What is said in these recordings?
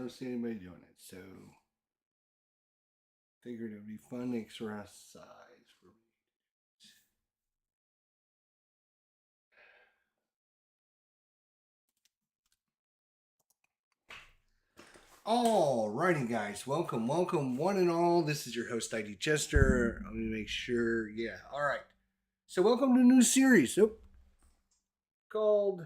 don't see anybody doing it, so figured it would be fun exercise for me. Alrighty, guys, welcome, one and all. This is your host, ID Chester. Let me make sure. Yeah, all right. So, welcome to a new series called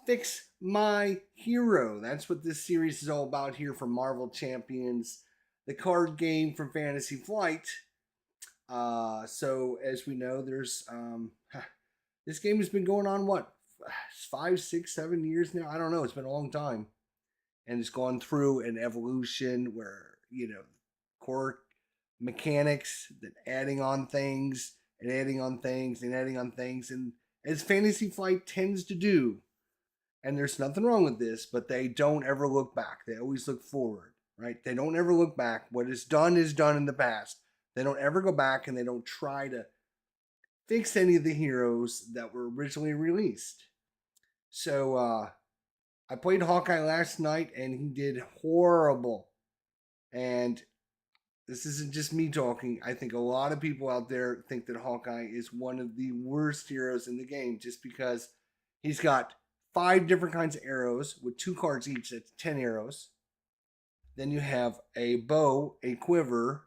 Fix My Hero. That's what this series is all about here for Marvel Champions, the card game from Fantasy Flight. So as we know, there's this game has been going on what 5, 6, 7 years now. I don't know. It's been a long time, and it's gone through an evolution where core mechanics, then adding on things and adding on things and adding on things, and as Fantasy Flight tends to do. And there's nothing wrong with this, but they don't ever look back. They always look forward, right? They don't ever look back. What is done in the past. They don't ever go back, and they don't try to fix any of the heroes that were originally released. So I played Hawkeye last night, and he did horrible. And this isn't just me talking. I think a lot of people out there think that Hawkeye is one of the worst heroes in the game just because he's got 5 different kinds of arrows with 2 cards each. That's 10 arrows. Then you have a bow, a quiver,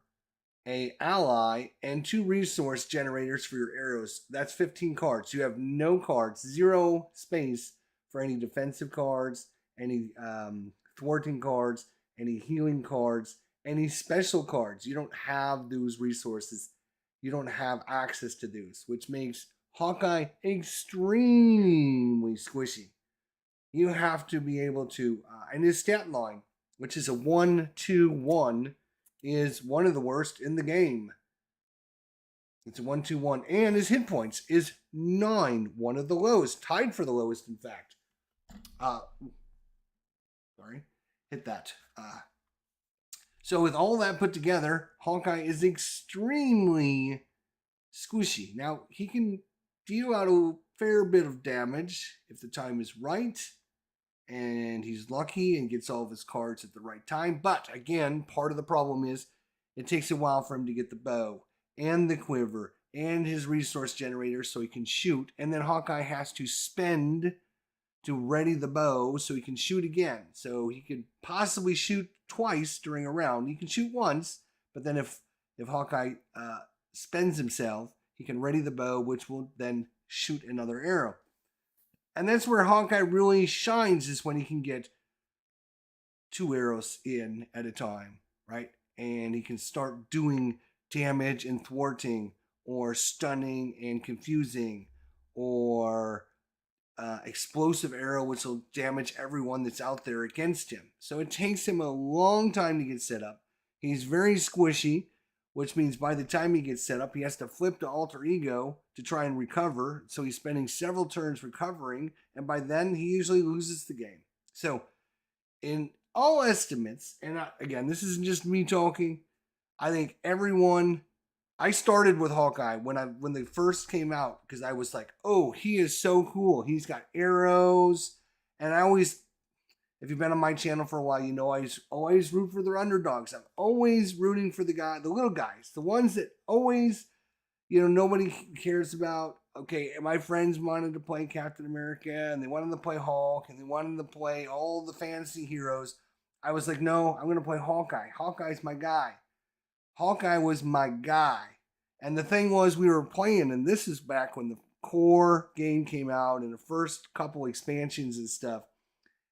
a ally, and 2 resource generators for your arrows. That's 15 cards. You have no cards, 0 space for any defensive cards, any thwarting cards, any healing cards, any special cards. You don't have those resources. You don't have access to those, which makes Hawkeye extremely squishy. You have to be able to, and his stat line, which is a 1-2-1, is one of the worst in the game. It's a 1-2-1, and his hit points is 9, one of the lowest, tied for the lowest, in fact. Sorry, hit that. So with all that put together, Hawkeye is extremely squishy. Now, he can deal out a fair bit of damage if the time is right, and he's lucky and gets all of his cards at the right time. But again, part of the problem is it takes a while for him to get the bow and the quiver and his resource generator so he can shoot. And then Hawkeye has to spend to ready the bow so he can shoot again. So he could possibly shoot twice during a round. He can shoot once, but then if Hawkeye spends himself, he can ready the bow, which will then shoot another arrow. And that's where Hawkeye really shines, is when he can get 2 arrows in at a time, right? And he can start doing damage and thwarting, or stunning and confusing, or explosive arrow, which will damage everyone that's out there against him. So it takes him a long time to get set up. He's very squishy, which means by the time he gets set up, he has to flip to alter ego to try and recover. So he's spending several turns recovering, and by then he usually loses the game. So in all estimates, and again, this isn't just me talking, I think I started with Hawkeye when they first came out, because I was like, oh, he is so cool. He's got arrows, and if you've been on my channel for a while, you know I always root for the underdogs. I'm always rooting for the little guys, the ones that always, nobody cares about. Okay, my friends wanted to play Captain America, and they wanted to play Hulk, and they wanted to play all the fantasy heroes. I was like, no, I'm going to play Hawkeye. Hawkeye's my guy. Hawkeye was my guy. And the thing was, we were playing, and this is back when the core game came out and the first couple expansions and stuff.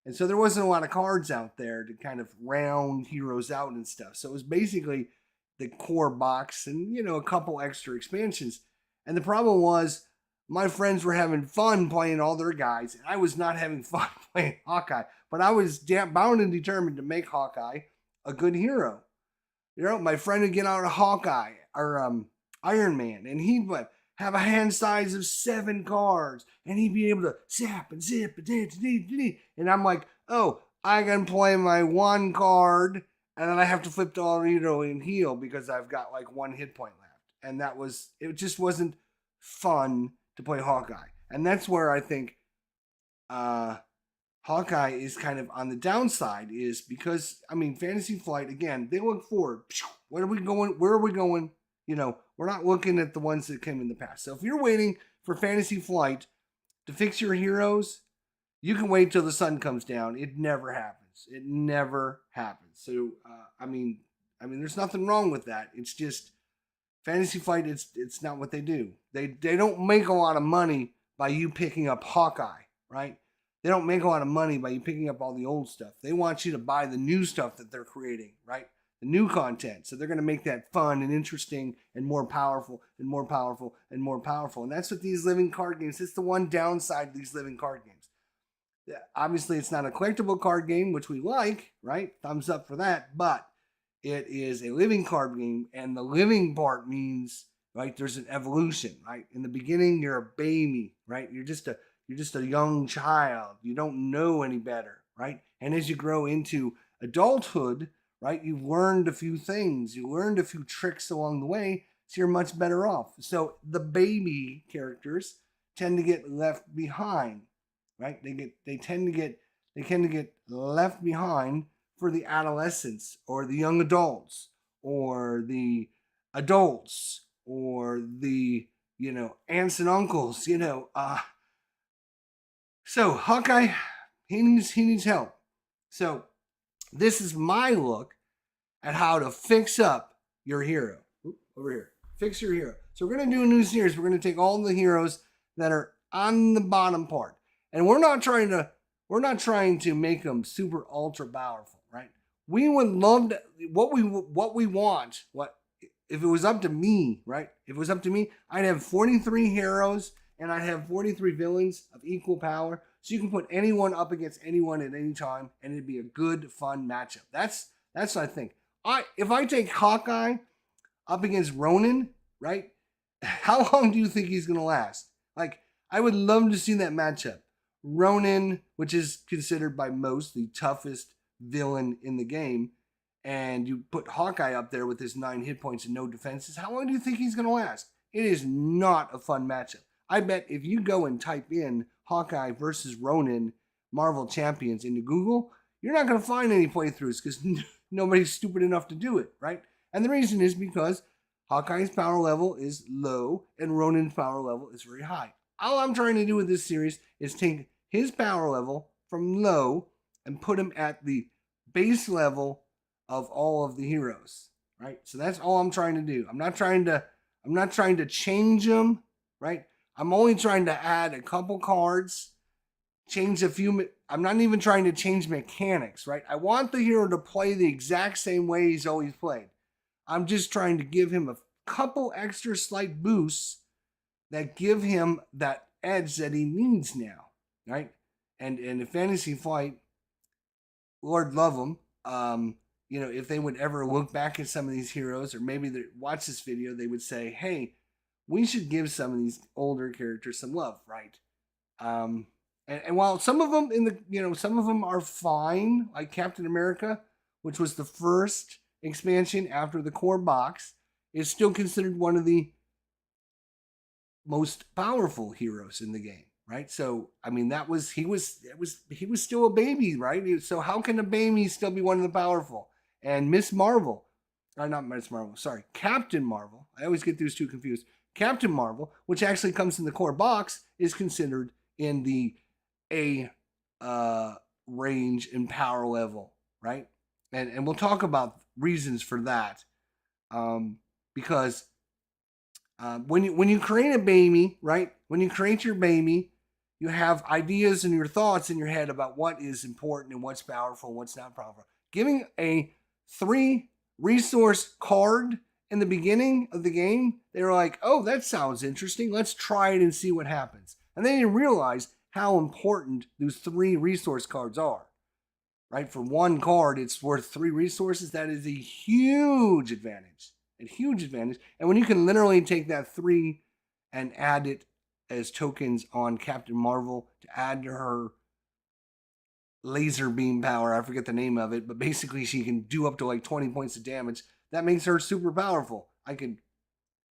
And so there wasn't a lot of cards out there to kind of round heroes out and stuff. So it was basically the core box and, a couple extra expansions. And the problem was, my friends were having fun playing all their guys, and I was not having fun playing Hawkeye. But I was bound and determined to make Hawkeye a good hero. My friend would get out a Hawkeye or Iron Man, and he'd have a hand size of 7 cards, and he'd be able to zap and zip and I'm like, oh, I can play my 1 card, and then I have to flip to Alredo and heal because I've got like 1 hit point left. And it just wasn't fun to play Hawkeye. And that's where I think Hawkeye is kind of on the downside is because, I mean, Fantasy Flight, again, they look forward. Where are we going? Where are we going? You know, we're not looking at the ones that came in the past. So if you're waiting for Fantasy Flight to fix your heroes, you can wait till the sun comes down. It never happens. It never happens. So, there's nothing wrong with that. It's just Fantasy Flight. It's not what they do. They don't make a lot of money by you picking up Hawkeye, right? They don't make a lot of money by you picking up all the old stuff. They want you to buy the new stuff that they're creating, right? The new content. So they're going to make that fun and interesting and more powerful and more powerful and more powerful. And that's what these living card games, it's the one downside of these living card games. Obviously, it's not a collectible card game, which we like, right? Thumbs up for that. But it is a living card game. And the living part means, right, there's an evolution, right? In the beginning, you're a baby, right? You're just a young child. You don't know any better, right? And as you grow into adulthood, right, you've learned a few things. You learned a few tricks along the way, so you're much better off. So the baby characters tend to get left behind, right? They tend to get left behind for the adolescents or the young adults or the adults or the aunts and uncles, So Hawkeye, he needs help. So this is my look at how to fix up your hero. Over here, fix your hero. So we're gonna do a new series. We're gonna take all the heroes that are on the bottom part, and we're not trying to make them super ultra powerful, right? We would love to, what we want. What if it was up to me, right? If it was up to me, I'd have 43 heroes. And I'd have 43 villains of equal power. So you can put anyone up against anyone at any time, and it'd be a good, fun matchup. That's what I think. If I take Hawkeye up against Ronin, right? How long do you think he's gonna last? Like, I would love to see that matchup. Ronin, which is considered by most the toughest villain in the game, and you put Hawkeye up there with his 9 hit points and no defenses. How long do you think he's gonna last? It is not a fun matchup. I bet if you go and type in Hawkeye versus Ronin Marvel Champions into Google, you're not going to find any playthroughs because nobody's stupid enough to do it, right? And the reason is because Hawkeye's power level is low and Ronin's power level is very high. All I'm trying to do with this series is take his power level from low and put him at the base level of all of the heroes, right? So that's all I'm trying to do. I'm not trying to change them, right? I'm only trying to add a couple cards, change a few. I'm not even trying to change mechanics, right? I want the hero to play the exact same way he's always played. I'm just trying to give him a couple extra slight boosts that give him that edge that he needs now, right? And in Fantasy Flight, Lord love them. If they would ever look back at some of these heroes, or maybe they watch this video, they would say, "Hey, we should give some of these older characters some love, right?" And while some of them some of them are fine, like Captain America, which was the first expansion after the core box, is still considered one of the most powerful heroes in the game, right? So, I mean, he was still a baby, right? So how can a baby still be one of the powerful? And Miss Marvel, not Miss Marvel, sorry, Captain Marvel. I always get those two confused. Captain Marvel, which actually comes in the core box, is considered in the A range and power level, right? And we'll talk about reasons for that, because when you create a baby, right? When you create your baby, you have ideas and your thoughts in your head about what is important and what's powerful and what's not powerful. Giving a 3 resource card in the beginning of the game, they were like, "Oh, that sounds interesting. Let's try it and see what happens." And they didn't realize how important those 3 resource cards are, right? For one card, it's worth 3 resources. That is a huge advantage, And when you can literally take that 3 and add it as tokens on Captain Marvel to add to her laser beam power, I forget the name of it, but basically she can do up to like 20 points of damage. That makes her super powerful. I could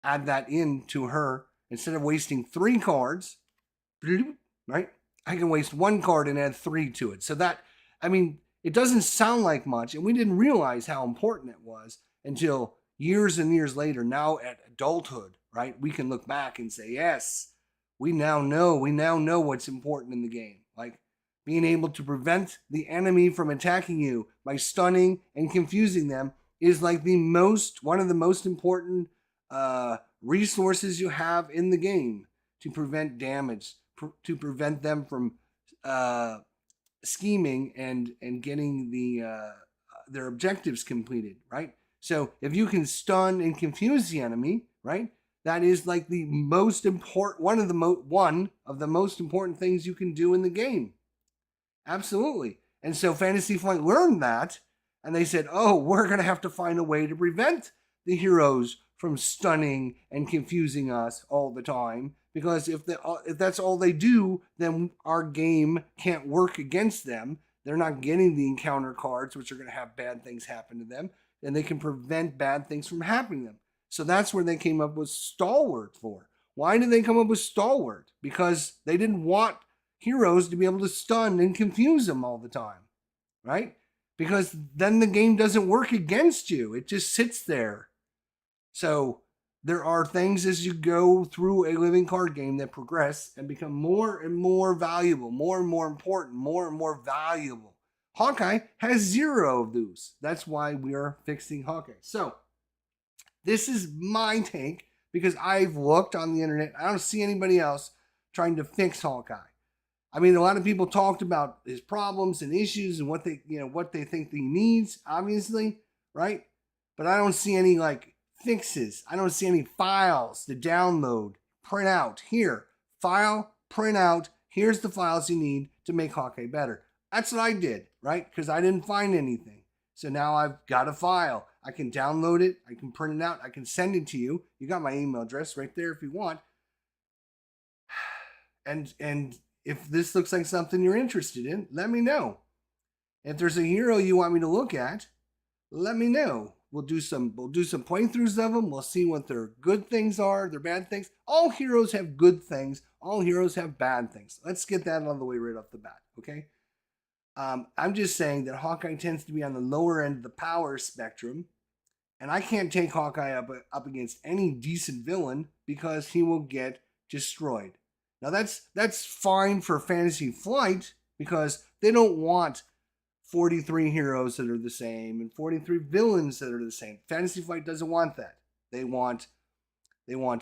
add that in to her instead of wasting 3 cards, right? I can waste 1 card and add 3 to it. So that, I mean, it doesn't sound like much, and we didn't realize how important it was until years and years later. Now at adulthood, right? We can look back and say, yes, we now know what's important in the game. Like being able to prevent the enemy from attacking you by stunning and confusing them is like one of the most important resources you have in the game to prevent damage, to prevent them from scheming and getting their objectives completed, right? So if you can stun and confuse the enemy, right, that is like the most important one of the most important things you can do in the game. Absolutely. And so Fantasy Flight learned that, and they said, "Oh, we're going to have to find a way to prevent the heroes from stunning and confusing us all the time, because if that's all they do, then our game can't work against them. They're not getting the encounter cards, which are going to have bad things happen to them, and they can prevent bad things from happening to them." So that's where they came up with Stalwart for. Why did they come up with Stalwart? Because they didn't want heroes to be able to stun and confuse them all the time, right? Because then the game doesn't work against you. It just sits there. So there are things as you go through a living card game that progress and become more and more valuable, more and more important, more and more valuable. Hawkeye has 0 of those. That's why we are fixing Hawkeye. So this is my take, because I've looked on the internet. I don't see anybody else trying to fix Hawkeye. I mean, a lot of people talked about his problems and issues and what they think he needs, obviously, right? But I don't see any like fixes. I don't see any files to download, print out. Here, file, print out. Here's the files you need to make Hawkeye better. That's what I did, right? Because I didn't find anything. So now I've got a file. I can download it. I can print it out. I can send it to you. You got my email address right there if you want. And if this looks like something you're interested in, let me know. If there's a hero you want me to look at, let me know. We'll do some playthroughs of them. We'll see what their good things are, their bad things. All heroes have good things. All heroes have bad things. Let's get that out of the way right off the bat, okay? I'm just saying that Hawkeye tends to be on the lower end of the power spectrum, and I can't take Hawkeye up against any decent villain because he will get destroyed. Now that's fine for Fantasy Flight because they don't want 43 heroes that are the same and 43 villains that are the same. Fantasy Flight doesn't want that. They want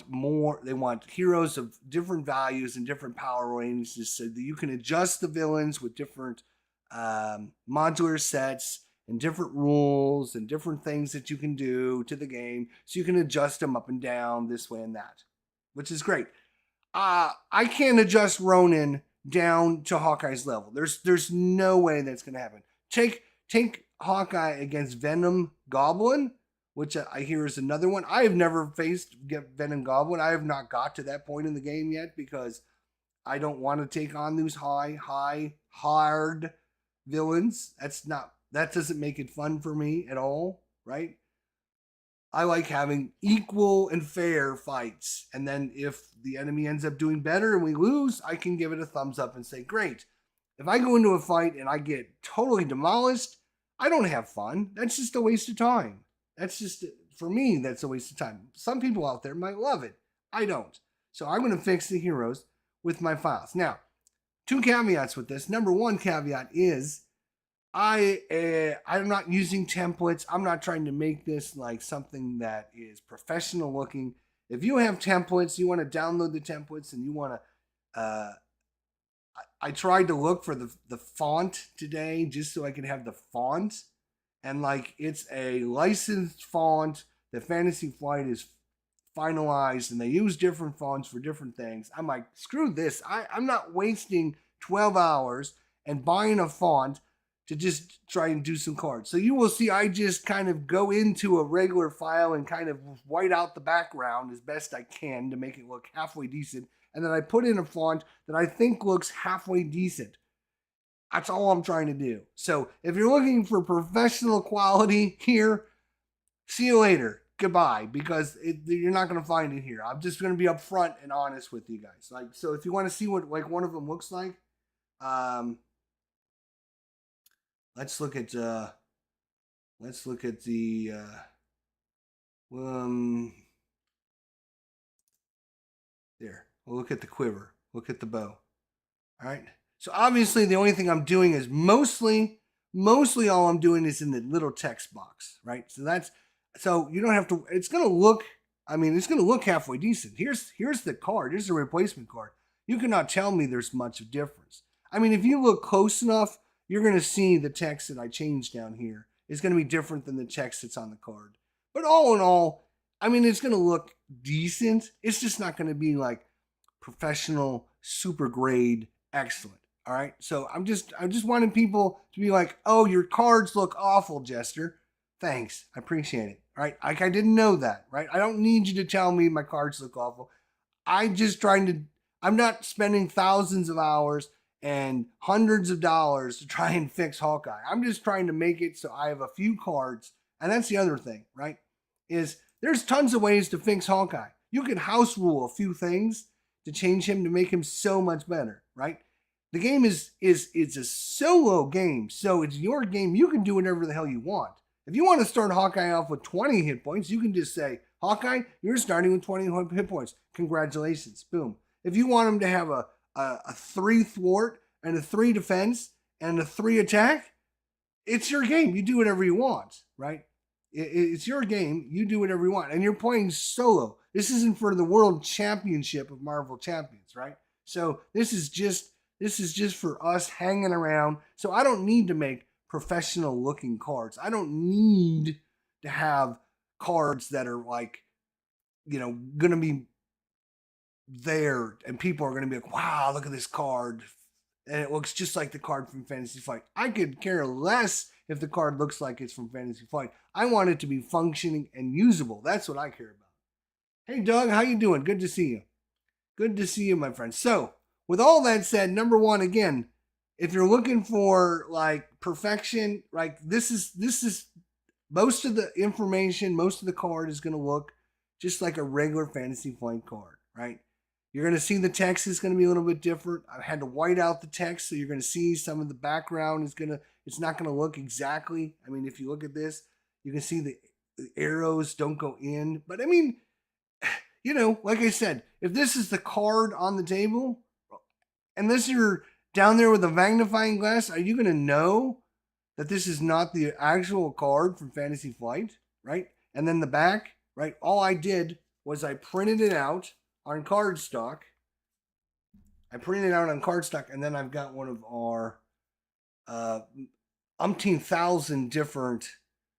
more. They want heroes of different values and different power ranges so that you can adjust the villains with different modular sets and different rules and different things that you can do to the game, so you can adjust them up and down this way and that, which is great. I can't adjust Ronin down to Hawkeye's level. There's no way that's going to happen. Take Hawkeye against Venom Goblin, which I hear is another one. I have never faced Venom Goblin. I have not got to that point in the game yet because I don't want to take on those hard villains. That doesn't make it fun for me at all, right? I like having equal and fair fights. And then if the enemy ends up doing better and we lose, I can give it a thumbs up and say, great. If I go into a fight and I get totally demolished, I don't have fun. That's just a waste of time. For me, that's a waste of time. Some people out there might love it. I don't. So I'm going to fix the heroes with my files. Now, 2 caveats with this. Number 1 caveat is I'm not using templates. I'm not trying to make this like something that is professional looking. If you have templates, you want to download the templates and you want to, I tried to look for the font today just so I could have the font. And like, it's a licensed font that Fantasy Flight is finalized and they use different fonts for different things. I'm like, screw this. I'm not wasting 12 hours and buying a font to just try and do some cards. So you will see I just kind of go into a regular file and kind of white out the background as best I can to make it look halfway decent. And then I put in a font that I think looks halfway decent. That's all I'm trying to do. So if you're looking for professional quality here, see you later. Goodbye, because you're not going to find it here. I'm just going to be upfront and honest with you guys. So if you want to see what like one of them looks like, Let's look at the um there. We'll look at the quiver. Look at the bow. All right. So obviously the only thing I'm doing is mostly all I'm doing is in the little text box, right? So you don't have to. It's gonna look. I mean, it's gonna look halfway decent. Here's the card. Here's the replacement card. You cannot tell me there's much of difference. I mean, if you look close enough, you're gonna see the text that I changed down here is gonna be different than the text that's on the card. But all in all, I mean, it's gonna look decent. It's just not gonna be like professional, super grade, excellent. All right. So I'm just wanting people to be like, oh, your cards look awful, Jester. Thanks. I appreciate it. All right. Like I didn't know that. Right. I don't need you to tell me my cards look awful. I'm not spending thousands of hours and hundreds of dollars to try and fix Hawkeye. I'm just trying to make it so I have a few cards. And that's the other thing, right? Is there's tons of ways to fix Hawkeye. You can house rule a few things to change him to make him so much better, right? The game is it's a solo game, so it's your game. You can do whatever the hell you want. If you want to start Hawkeye off with 20 hit points, you can just say, Hawkeye, you're starting with 20 hit points. Congratulations. Boom. If you want him to have a 3 thwart and a 3 defense and a 3 attack, it's your game. You do whatever you want, right? It's your game. You do whatever you want. And you're playing solo. This isn't for the World Championship of Marvel Champions, right? So this is just for us hanging around. So I don't need to make professional looking cards. I don't need to have cards that are like, going to be there and people are going to be like, wow, look at this card. And it looks just like the card from Fantasy Flight. I could care less if the card looks like it's from Fantasy Flight. I want it to be functioning and usable. That's what I care about. Hey, Doug, how you doing? Good to see you. Good to see you, my friend. So, with all that said, number one, again, if you're looking for like perfection, like this is most of the information, most of the card is going to look just like a regular Fantasy Flight card, right? You're going to see the text is going to be a little bit different. I had to white out the text, so you're going to see some of the background it's not going to look exactly. I mean, if you look at this, you can see the arrows don't go in. But I mean, like I said, if this is the card on the table, unless you're down there with a magnifying glass, are you going to know that this is not the actual card from Fantasy Flight, right? And then the back, right? All I did was I printed it out on cardstock. And then I've got one of our umpteen thousand different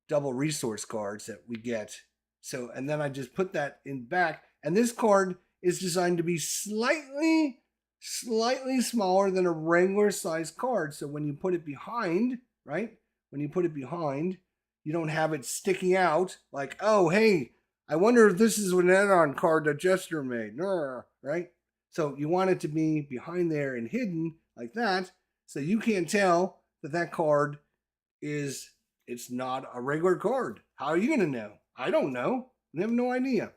double resource cards that we get. So, and then I just put that in back. And this card is designed to be slightly smaller than a regular size card. So when you put it behind, right? When you put it behind, you don't have it sticking out like, oh, hey, I wonder if this is an add-on card that Jester made, right? So you want it to be behind there and hidden like that, so you can't tell that card it's not a regular card. How are you going to know? I don't know. I have no idea.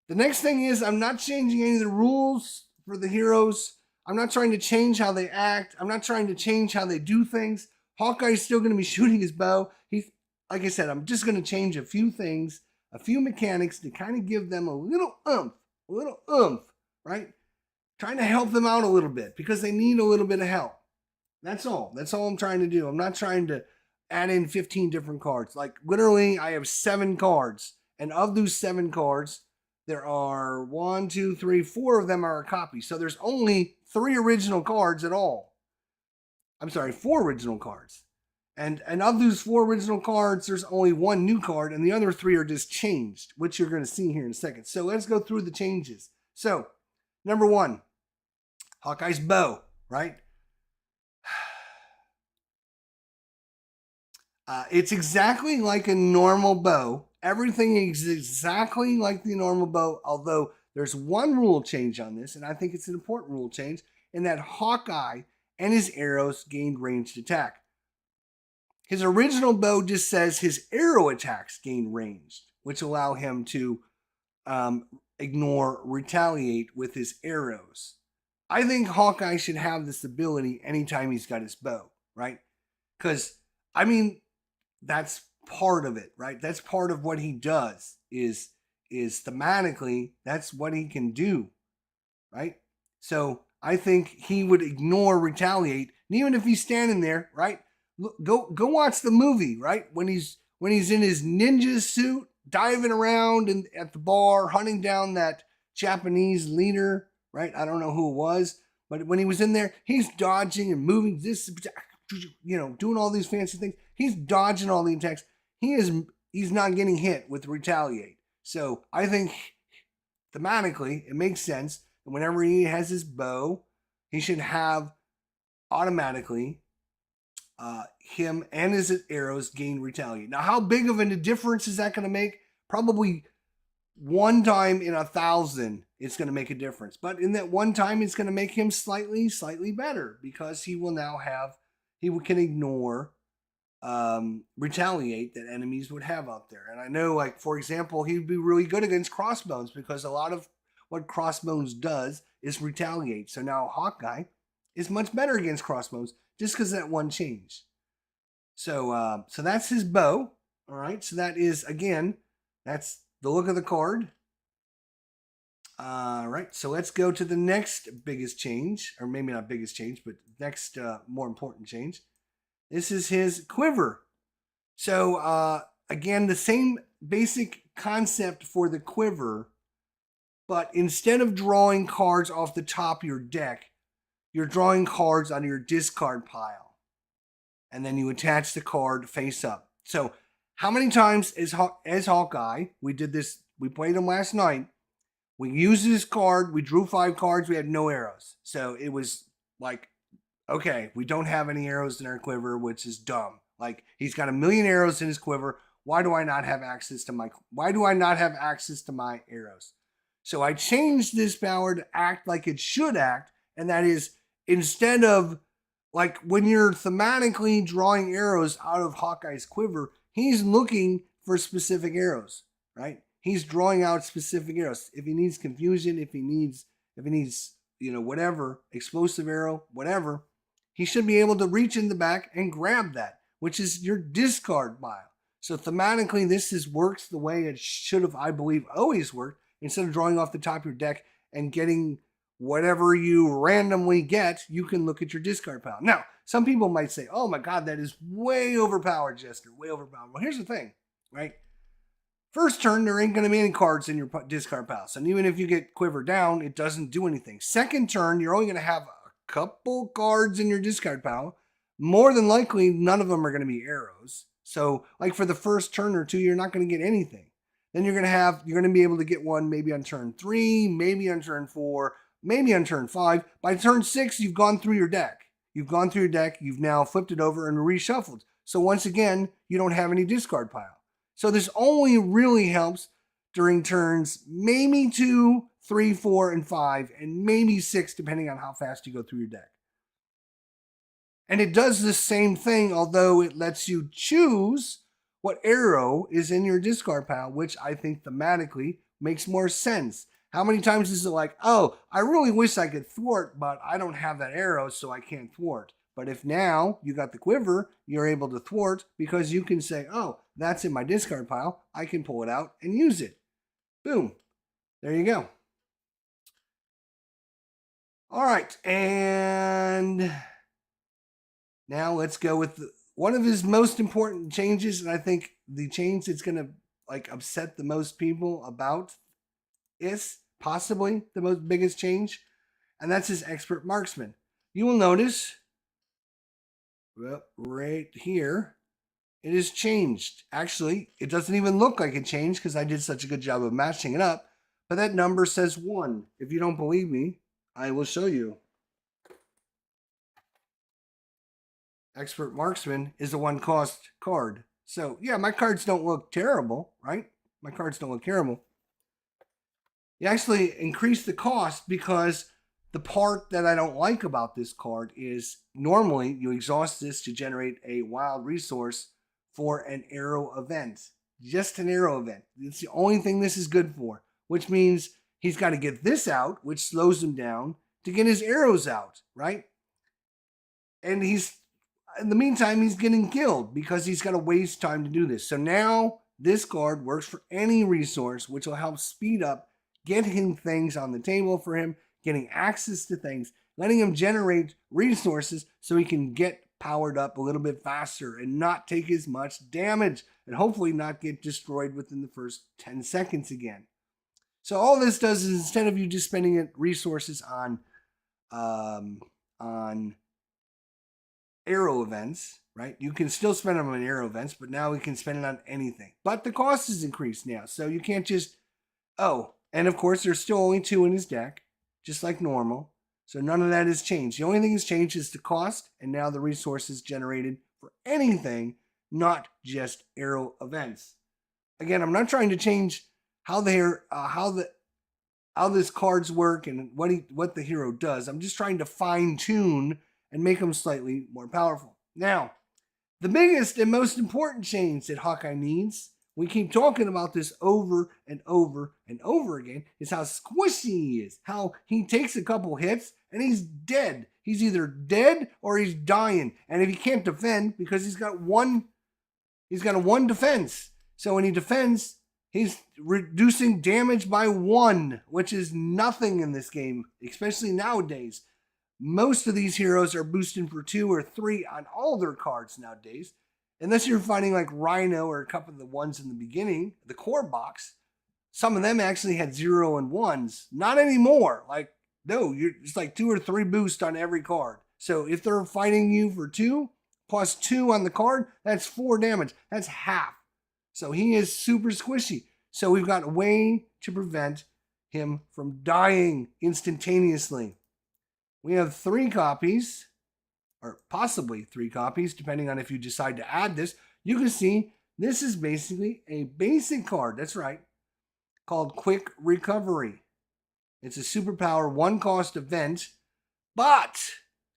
The next thing is I'm not changing any of the rules for the heroes. I'm not trying to change how they act. I'm not trying to change how they do things. Hawkeye's still going to be shooting his bow. Like I said, I'm just going to change a few things, a few mechanics to kind of give them a little oomph, right? Trying to help them out a little bit because they need a little bit of help. That's all. That's all I'm trying to do. I'm not trying to add in 15 different cards. Like literally, I have 7 cards. And of those 7 cards, there are 1, 2, 3, 4 of them are a copy. So there's only 3 original cards at all. I'm sorry, 4 original cards. And of those 4 original cards, there's only 1 new card, and the other 3 are just changed, which you're going to see here in a second. So let's go through the changes. So, number 1, Hawkeye's bow, right? It's exactly like a normal bow. Everything is exactly like the normal bow, although there's one rule change on this, and I think it's an important rule change, in that Hawkeye and his arrows gained ranged attack. His original bow just says his arrow attacks gain ranged, which allow him to retaliate with his arrows. I think Hawkeye should have this ability anytime he's got his bow, right? Because, I mean, that's part of it, right? That's part of what he does is thematically, that's what he can do, right? So I think he would ignore retaliate, and even if he's standing there, right? Go watch the movie, right? When he's in his ninja suit, diving around and at the bar, hunting down that Japanese leader, right? I don't know who it was, but when he was in there, he's dodging and moving this, doing all these fancy things. He's dodging all the attacks. He's not getting hit with retaliate. So I think thematically it makes sense. And whenever he has his bow, he should have automatically him and his arrows gain retaliate. Now, how big of a difference is that going to make? Probably one time in 1,000 it's going to make a difference. But in that one time, it's going to make him slightly better because he will now he can ignore retaliate that enemies would have out there. And I know, like, for example, he'd be really good against Crossbones because a lot of what Crossbones does is retaliate. So now Hawkeye is much better against Crossbones just because of that one change. So that's his bow. All right. So that is, again, that's the look of the card. All right. So let's go to the next biggest change, or maybe not biggest change, but next more important change. This is his quiver. So again, the same basic concept for the quiver, but instead of drawing cards off the top of your deck, you're drawing cards on your discard pile. And then you attach the card face up. So how many times as Hawkeye, we did this, we played him last night, we used this card, we drew 5 cards, we had no arrows. So it was like, okay, we don't have any arrows in our quiver, which is dumb. Like, he's got 1,000,000 arrows in his quiver. Why do I not have access to my arrows? So I changed this power to act like it should act, and that is, instead of, like, when you're thematically drawing arrows out of Hawkeye's quiver, he's looking for specific arrows, right? He's drawing out specific arrows. If he needs confusion, if he needs, whatever, explosive arrow, whatever, he should be able to reach in the back and grab that, which is your discard pile. So thematically, works the way it should have, I believe, always worked. Instead of drawing off the top of your deck and getting whatever you randomly get, you can look at your discard pile. Now, some people might say, oh my God, that is way overpowered, Jester, way overpowered. Well, here's the thing, right? First turn, there ain't going to be any cards in your discard pile. So even if you get quiver down, it doesn't do anything. Second turn, you're only going to have a couple cards in your discard pile. More than likely, none of them are going to be arrows. So like for the first turn or two, you're not going to get anything. Then you're going to be able to get one maybe on turn 3, maybe on turn 4, maybe on turn 5. By turn 6, you've gone through your deck. You've now flipped it over and reshuffled. So once again, you don't have any discard pile. So this only really helps during turns maybe 2, 3, 4, and 5, and maybe 6, depending on how fast you go through your deck. And it does the same thing, although it lets you choose what arrow is in your discard pile, which I think thematically makes more sense. How many times is it like, oh, I really wish I could thwart, but I don't have that arrow, so I can't thwart. But if now you got the quiver, you're able to thwart because you can say, oh, that's in my discard pile. I can pull it out and use it. Boom. There you go. All right. And now let's go with one of his most important changes. And I think the change that's going to upset the most people about is possibly the most biggest change. And that's his expert marksman. You will notice, well, right here, it is changed. Actually, it doesn't even look like it changed because I did such a good job of matching it up. But that number says 1. If you don't believe me, I will show you. Expert marksman is a 1-cost card. So yeah, my cards don't look terrible, right? My cards don't look terrible. You actually increase the cost because the part that I don't like about this card is normally you exhaust this to generate a wild resource for an arrow event. Just an arrow event. It's the only thing this is good for, which means he's got to get this out, which slows him down. to get his arrows out, right? And in the meantime, he's getting killed because he's got to waste time to do this. So now this card works for any resource, which will help speed up getting things on the table for him, getting access to things, letting him generate resources so he can get powered up a little bit faster and not take as much damage and hopefully not get destroyed within the first 10 seconds again. So all this does is, instead of you just spending resources on arrow events, right? You can still spend them on arrow events, but now we can spend it on anything. But the cost is increased now, so you can't just, and of course there's still only 2 in his deck, just like normal. So none of that has changed. The only thing that's changed is the cost, and now the resources generated for anything, not just arrow events. Again, I'm not trying to change how this cards work and what the hero does. I'm just trying to fine tune and make them slightly more powerful. Now, the biggest and most important change that Hawkeye needs, we keep talking about this over and over and over again, is how squishy he is. How he takes a couple hits and he's dead. He's either dead or he's dying. And if he can't defend, because he's got a 1 defense. So when he defends, he's reducing damage by 1, which is nothing in this game, especially nowadays. Most of these heroes are boosting for 2 or 3 on all their cards nowadays. Unless you're finding like Rhino or a couple of the ones in the beginning, the core box, some of them actually had 0 and 1s. Not anymore. It's like 2 or 3 boost on every card. So if they're fighting you for 2 plus 2 on the card, that's 4 damage. That's half. So he is super squishy. So we've got a way to prevent him from dying instantaneously. We have 3 copies, or possibly 3 copies, depending on if you decide to add this. You can see this is basically a basic card, that's right, called Quick Recovery. It's a superpower 1-cost event, but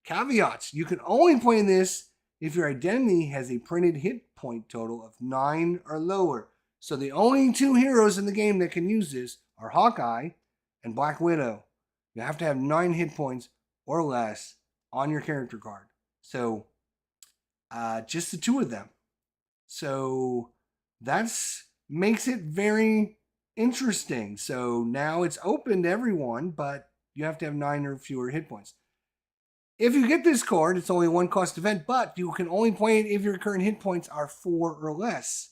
caveats, you can only play this if your identity has a printed hit point total of 9 or lower. So the only 2 heroes in the game that can use this are Hawkeye and Black Widow. You have to have 9 hit points or less on your character card. So just the 2 of them. So that's makes it very interesting. So now it's open to everyone, but you have to have 9 or fewer hit points. If you get this card, it's only a 1-cost event, but you can only play it if your current hit points are 4 or less.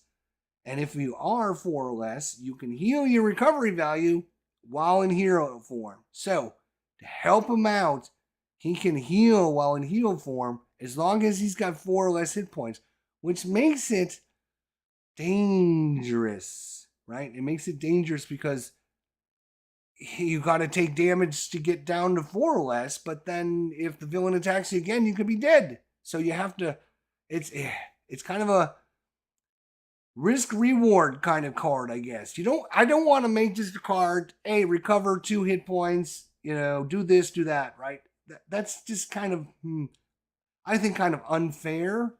And if you are 4 or less, you can heal your recovery value while in hero form. So to help him out, he can heal while in heal form as long as he's got 4 or less hit points, which makes it dangerous, right? It makes it dangerous because you got to take damage to get down to 4 or less, but then if the villain attacks you again, you could be dead. So you have to, it's kind of a risk reward kind of card, I guess. I don't want to make just a card, hey, recover 2 hit points, do this, do that, right? That's just kind of, I think, kind of unfair,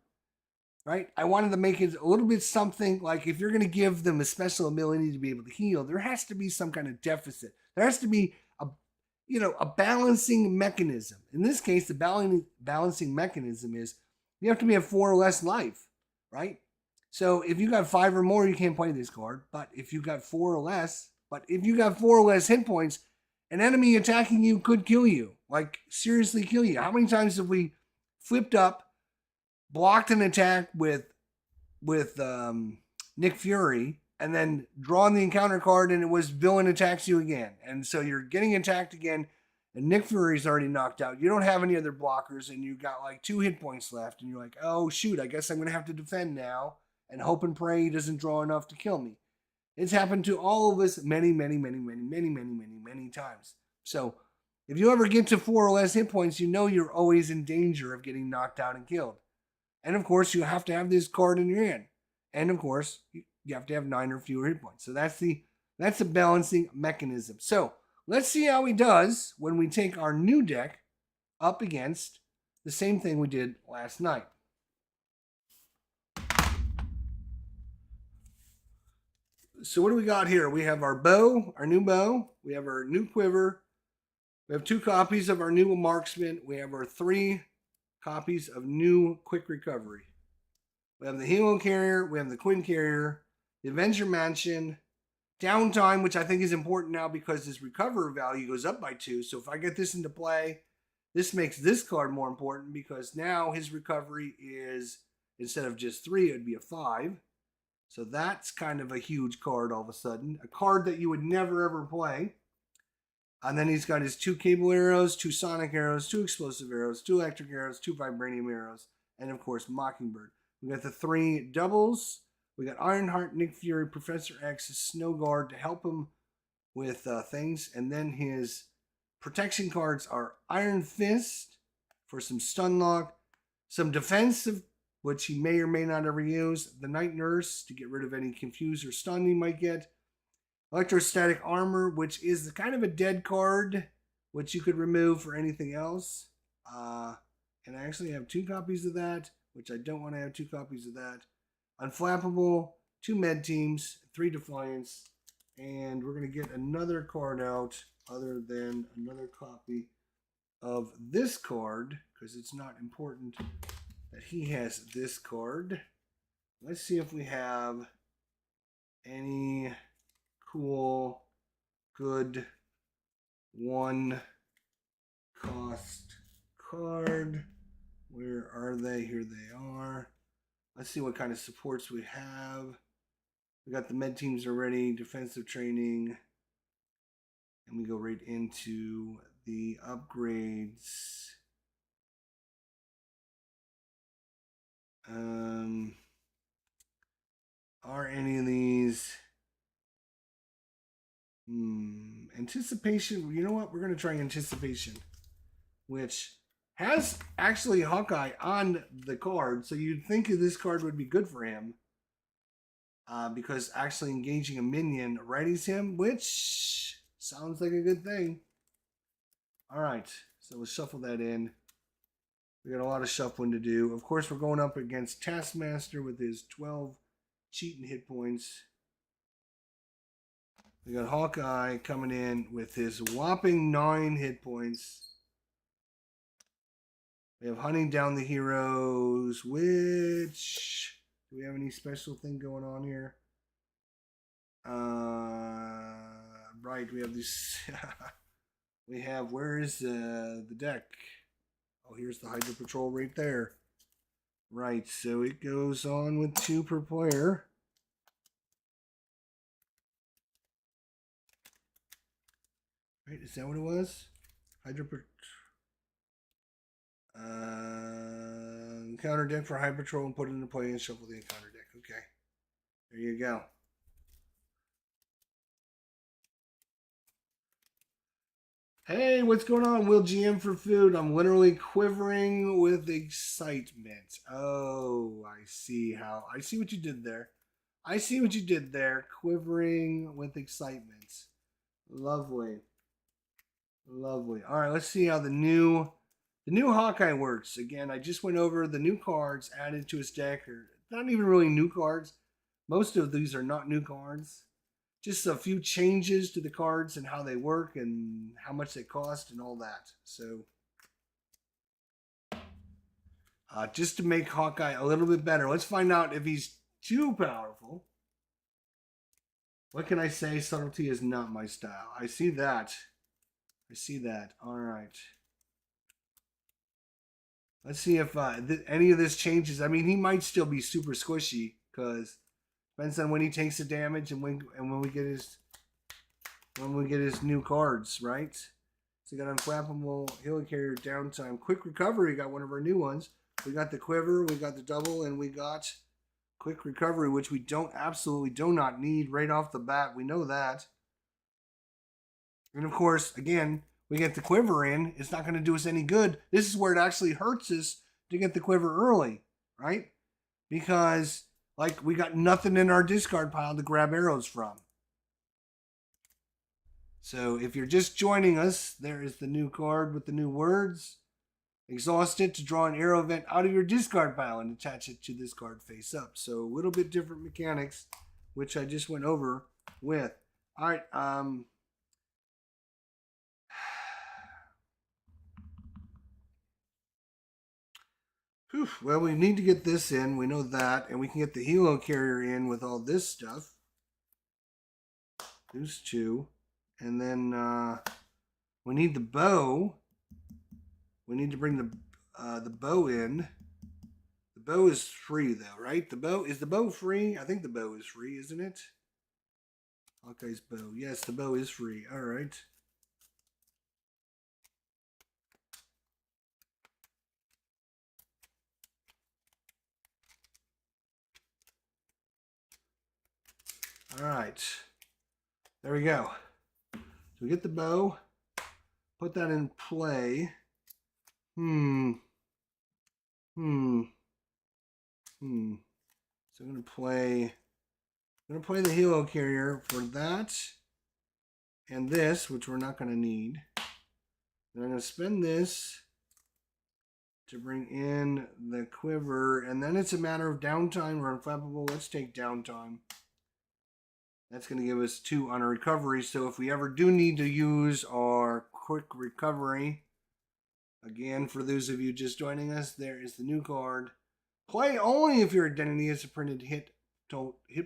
right? I wanted to make it a little bit something like, if you're going to give them a special ability to be able to heal, there has to be some kind of deficit. There has to be a balancing mechanism. In this case, the balancing mechanism is you have to be at 4 or less life, right? So if you got 5 or more, you can't play this card. But if you got 4 or less hit points, an enemy attacking you could kill you, like seriously kill you. How many times have we flipped up, blocked an attack with Nick Fury, and then drawn the encounter card, and it was villain attacks you again, and so you're getting attacked again, and Nick Fury's already knocked out. You don't have any other blockers, and you got like 2 hit points left, and you're like, oh shoot, I guess I'm gonna have to defend now, and hope and pray he doesn't draw enough to kill me. It's happened to all of us many times. So if you ever get to 4 or less hit points, you're always in danger of getting knocked out and killed. And of course, you have to have this card in your hand. And of course, you have to have 9 or fewer hit points. So that's the balancing mechanism. So let's see how he does when we take our new deck up against the same thing we did last night. So what do we got here? We have our bow, our new bow. We have our new quiver. We have 2 copies of our new marksman. We have our 3 copies of new quick recovery. We have the Halo Carrier, we have the Quinn Carrier, the Avenger Mansion, downtime, which I think is important now because his recovery value goes up by 2. So if I get this into play, this makes this card more important because now his recovery is, instead of just 3, it would be a 5. So that's kind of a huge card all of a sudden. A card that you would never ever play. And then he's got his 2 cable arrows, 2 sonic arrows, 2 explosive arrows, 2 electric arrows, 2 vibranium arrows, and of course Mockingbird. We got the 3 doubles. We got Ironheart, Nick Fury, Professor X, Snow Guard to help him with things. And then his protection cards are Iron Fist for some stun lock, some defensive, which he may or may not ever use, the Night Nurse to get rid of any confuse or stun he might get, Electrostatic Armor, which is kind of a dead card, which you could remove for anything else. And I actually have 2 copies of that, which I don't want to have 2 copies of that. Unflappable, 2 med teams, 3 defiance, and we're going to get another card out other than another copy of this card, because it's not important that he has this card. Let's see if we have any cool, good, 1 cost card. Where are they? Here they are. Let's see what kind of supports we have. We got the med teams already, defensive training, and we go right into the upgrades. Are any of these anticipation? You know what? We're going to try anticipation, which has actually Hawkeye on the card, so you'd think this card would be good for him because actually engaging a minion readies him, which sounds like a good thing. All right, so we'll shuffle that in. We got a lot of shuffling to do. Of course, we're going up against Taskmaster with his 12 cheating hit points. We got Hawkeye coming in with his whopping 9 hit points. We have Hunting Down the Heroes, which... Do we have any special thing going on here? Right, we have this... we have... Where is the deck? Oh, here's the Hydra Patrol right there. Right, so it goes on with 2 per player. Right, is that what it was? Hydra Patrol... Encounter deck for Hydra Patrol and put it into play and shuffle the encounter deck. Okay. There you go. Hey, what's going on? Will GM for food. I'm literally quivering with excitement. Oh, I see what you did there. I see what you did there. Quivering with excitement. Lovely. Lovely. All right, let's see how the new Hawkeye works. Again, I just went over the new cards added to his deck. Or not even really new cards. Most of these are not new cards. Just a few changes to the cards and how they work and how much they cost and all that. So, just to make Hawkeye a little bit better. Let's find out if he's too powerful. What can I say? Subtlety is not my style. I see that. I see that. All right. Let's see if any of this changes. I mean, he might still be super squishy because depends on when he takes the damage and when we get his new cards, right? So we got Unflappable, Healing Carrier, Downtime, Quick Recovery. Got one of our new ones. We got the Quiver, we got the Double, and we got Quick Recovery, which we absolutely do not need right off the bat. We know that. And of course, again, we get the Quiver in. It's not going to do us any good. This is where it actually hurts us to get the Quiver early, right? Because like we got nothing in our discard pile to grab arrows from. So if you're just joining us, there is the new card with the new words. Exhaust it to draw an arrow event out of your discard pile and attach it to this card face up. So a little bit different mechanics, which I just went over with. All right. Whew. Well, we need to get this in. We know that. And we can get the helo carrier in with all this stuff. Those two. And then we need the bow. We need to bring the bow in. The bow is free though, right? Is the bow free? I think the bow is free, isn't it? Hawkeye's bow. Yes, the bow is free. All right. All right. There we go. So we get the bow. Put that in play. So I'm gonna play the helo carrier for that and this, which we're not gonna need. Then I'm gonna spend this to bring in the quiver, and then it's a matter of downtime. We're unflappable. Let's take downtime. That's gonna give us 2 on a recovery. So if we ever do need to use our quick recovery, again, for those of you just joining us, there is the new card. Play only if your identity has a printed hit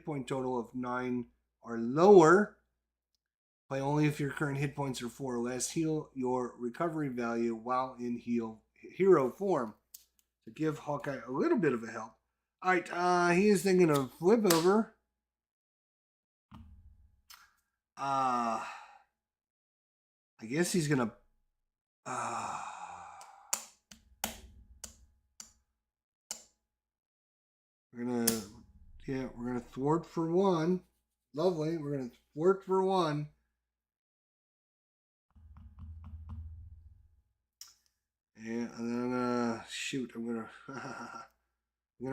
point total of 9 or lower. Play only if your current hit points are 4 or less. Heal your recovery value while in hero form. To give Hawkeye a little bit of a help. Alright, he is thinking of flip over. I guess he's gonna we're gonna thwart for 1. Lovely. We're gonna thwart for 1. And then I'm gonna shoot. I'm gonna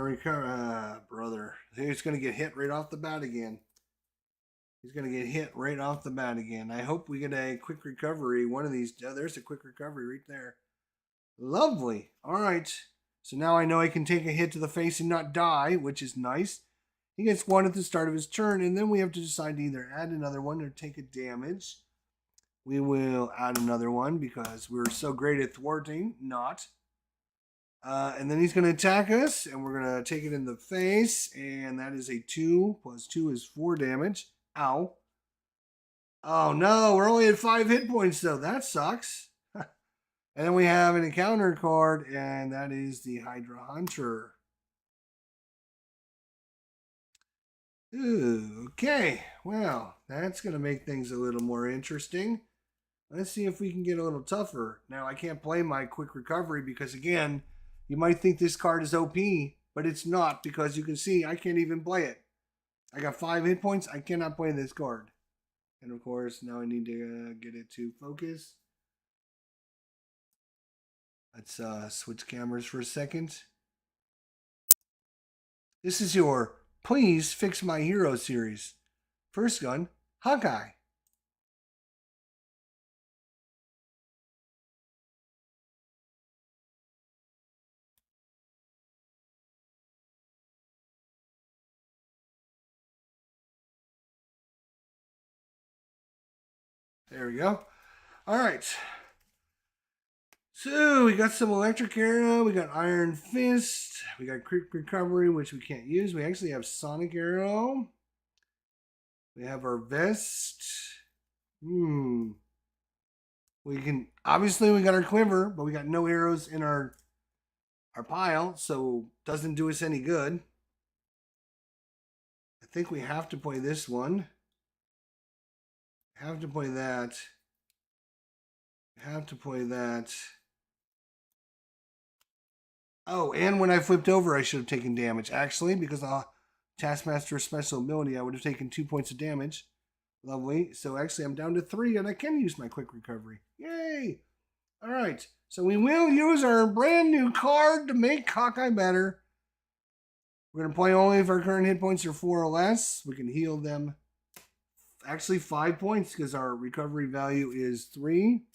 recover. Brother, he's gonna get hit right off the bat again. He's gonna get hit right off the bat again. I hope we get a quick recovery. One of these. Oh, there's a quick recovery right there. Lovely. All right. So now I know I can take a hit to the face and not die, which is nice. He gets 1 at the start of his turn, and then we have to decide to either add another one or take a damage. We will add another one because we're so great at thwarting. Not. And then he's going to attack us, and we're going to take it in the face, and that is a 2 plus 2 is 4 damage. Ow. Oh no, we're only at 5 hit points though. That sucks. And then we have an encounter card, and that is the Hydra Hunter. Ooh, okay, well, that's going to make things a little more interesting. Let's see if we can get a little tougher. Now, I can't play my quick recovery because, again, you might think this card is OP, but it's not because you can see I can't even play it. I got 5 hit points. I cannot play this card. And, of course, now I need to get it to focus. Let's switch cameras for a second. This is your Please Fix My Hero series. First gun, Hawkeye. There we go. All right. So we got some electric arrow, we got iron fist, we got quick recovery, which we can't use. We actually have sonic arrow. We have our vest. We can obviously we got our quiver, but we got no arrows in our pile, so doesn't do us any good. I think we have to play this one. Have to play that. Have to play that. Oh, and when I flipped over, I should have taken damage. Actually, because of Taskmaster's special ability, I would have taken 2 points of damage. Lovely. So actually, I'm down to 3, and I can use my quick recovery. Yay! All right. So we will use our brand new card to make Hawkeye better. We're going to play only if our current hit points are 4 or less. We can heal them. Actually, 5 points because our recovery value is 3.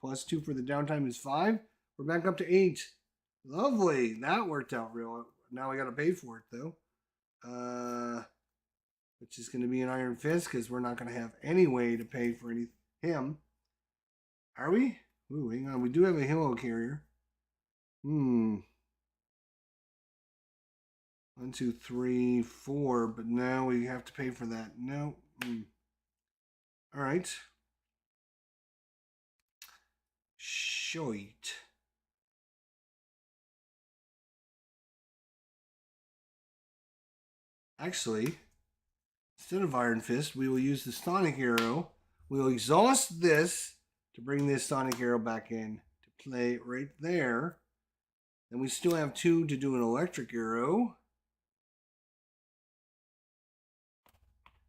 Plus 2 for the downtime is 5. We're back up to 8. Lovely. That worked out real. Now I got to pay for it, though. Which is going to be an Iron Fist because we're not going to have any way to pay for him. Are we? Ooh, hang on. We do have a helo carrier. 1, 2, 3, 4. But now we have to pay for that. No. All right. Shoit. Actually, instead of Iron Fist, we will use the Sonic Arrow. We will exhaust this to bring this Sonic Arrow back in to play right there. Then we still have 2 to do an Electric Arrow.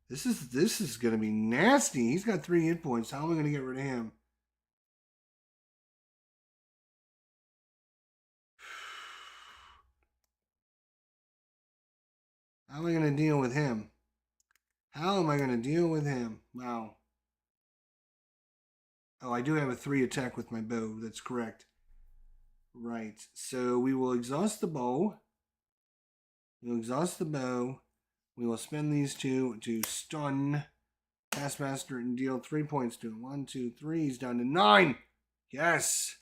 This is going to be nasty. He's got 3 hit points. How am I going to get rid of him? How am I going to deal with him? How am I going to deal with him? Wow. Oh, I do have a 3 attack with my bow. That's correct. Right. So we will exhaust the bow. We'll exhaust the bow. We will spend these 2 to stun Taskmaster and deal 3 points to him. 1, 2, 3. He's down to 9. Yes.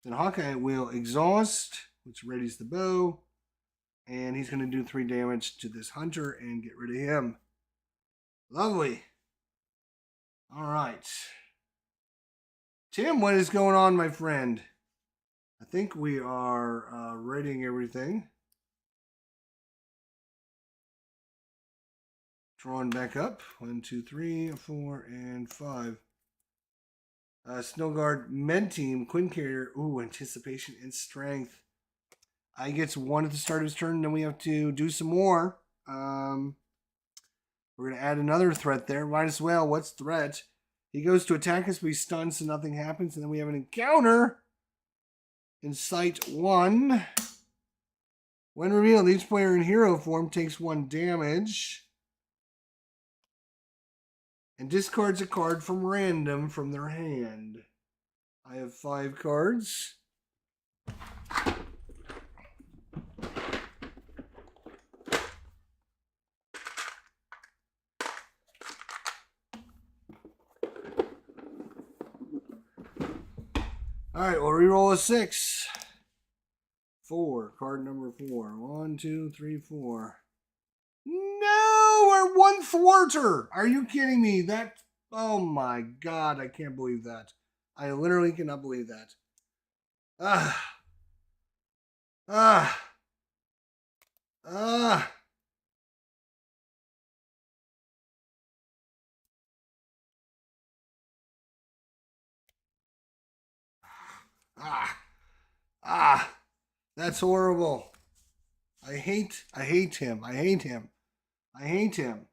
Then Hawkeye will exhaust, which readies the bow. And he's going to do 3 damage to this hunter and get rid of him. Lovely. All right. Tim, what is going on, my friend? I think we are rating everything. Drawing back up. 1, 2, 3, 4, and 5. Snowguard Med Team, Quinn Carrier. Ooh, Anticipation and Strength. I gets 1 at the start of his turn, then we have to do some more. We're going to add another threat there. Might as well. What's threat? He goes to attack us, but he's stunned, so nothing happens. And then we have an encounter in Sight 1. When revealed, each player in hero form takes 1 damage. And discards a card from random from their hand. I have 5 cards. All right, we'll reroll a 6. 4, card number 4. 1, 2, 3, 4. No, we're 1 thwarter. Are you kidding me? That, oh my God, I can't believe that. I literally cannot believe that. Ah. Ah. Ah. Ah. Ah. That's horrible. I hate him. I hate him. I hate him.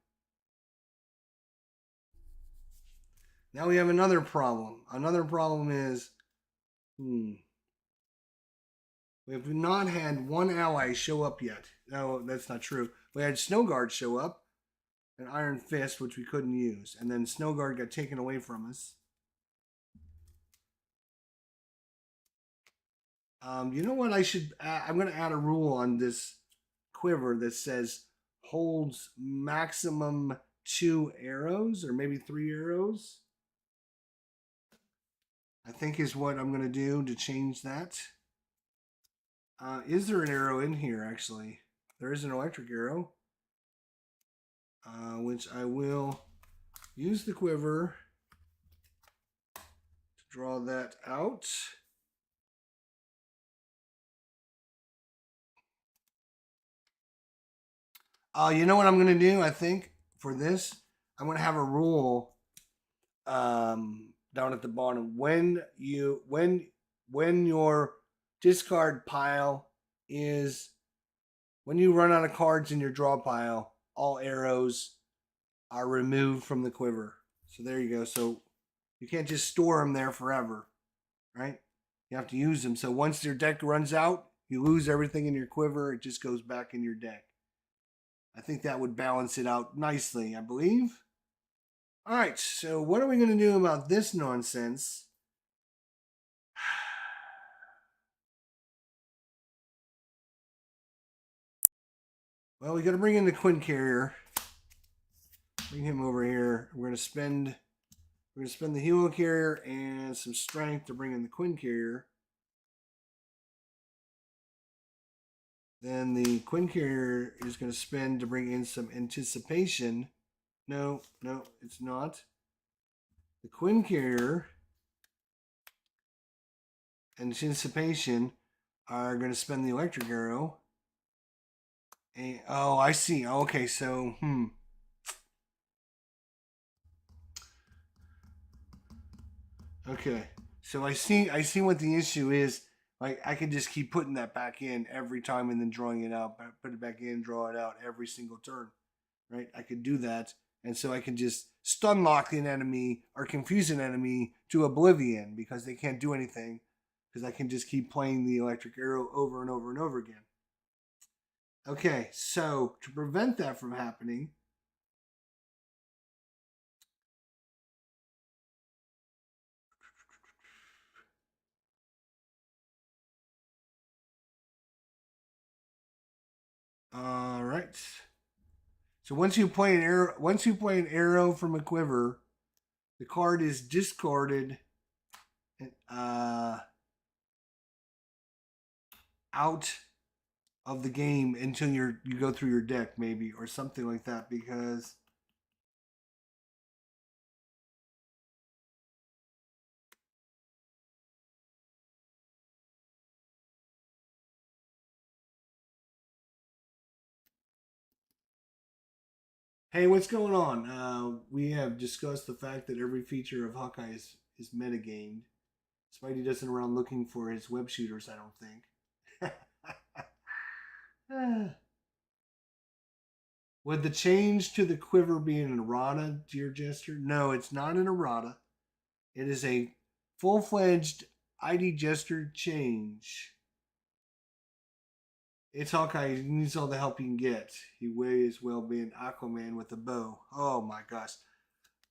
Now we have another problem. Another problem is, we have not had 1 ally show up yet. No, that's not true. We had Snowguard show up, an Iron Fist, which we couldn't use, and then Snowguard got taken away from us. You know what? I'm going to add a rule on this quiver that says holds maximum 2 arrows, or maybe 3 arrows. I think is what I'm going to do to change that. Is there an arrow in here, actually? There is an electric arrow, which I will use the quiver to draw that out. You know what I'm going to do, I think, for this? I'm going to have a rule down at the bottom. When your discard pile is, when you run out of cards in your draw pile, all arrows are removed from the quiver. So there you go. So you can't just store them there forever, right? You have to use them. So once your deck runs out, you lose everything in your quiver. It just goes back in your deck. I think that would balance it out nicely, I believe. All right, so what are we going to do about this nonsense? Well, we got to bring in the Quinn Carrier. Bring him over here. We're going to spend the Helo Carrier and some strength to bring in the Quinn Carrier. Then the Quinn carrier is going to spend to bring in some anticipation. No, it's not. The Quinn carrier and anticipation are going to spend the electric arrow. And, oh, I see. Okay, so Okay, so I see what the issue is. Like I could just keep putting that back in every time and then drawing it out. Put it back in, draw it out every single turn. Right? I could do that, and so I can just stun lock an enemy or confuse an enemy to oblivion because they can't do anything. Because I can just keep playing the electric arrow over and over and over again. Okay, so to prevent that from happening, all right. So once you play an arrow from a quiver, the card is discarded uh, out of the game until you go through your deck, maybe, or something like that. Because hey, what's going on? We have discussed the fact that every feature of Hawkeye is metagamed. Spidey doesn't around looking for his web shooters, I don't think. Would the change to the quiver be an errata, dear Jester? No, it's not an errata. It is a full-fledged ID Jester change. It's Hawkeye. He needs all the help he can get. He may as well be an Aquaman with a bow. Oh my gosh.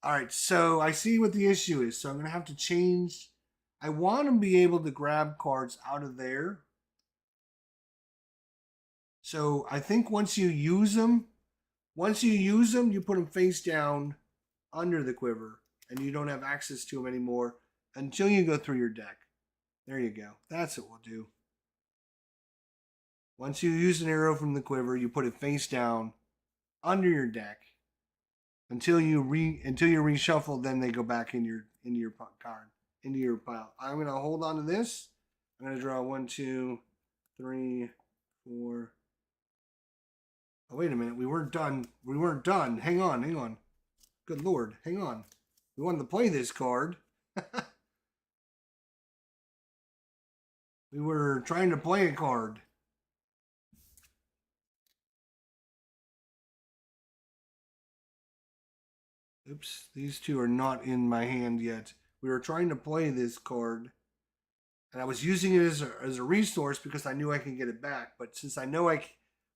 All right, so I see what the issue is. So I'm going to have to change. I want to be able to grab cards out of there. So I think once you use them, you put them face down under the quiver, and you don't have access to them anymore until you go through your deck. There you go. That's what we'll do. Once you use an arrow from the quiver, you put it face down under your deck until you reshuffle. Then they go back in your card into your pile. I'm gonna hold on to this. I'm gonna draw 1, 2, 3, 4. Oh wait a minute, we weren't done. Hang on. Good lord, hang on. We wanted to play this card. We were trying to play a card. Oops, these two are not in my hand yet. We were trying to play this card, and I was using it as a resource because I knew I could get it back. But since I know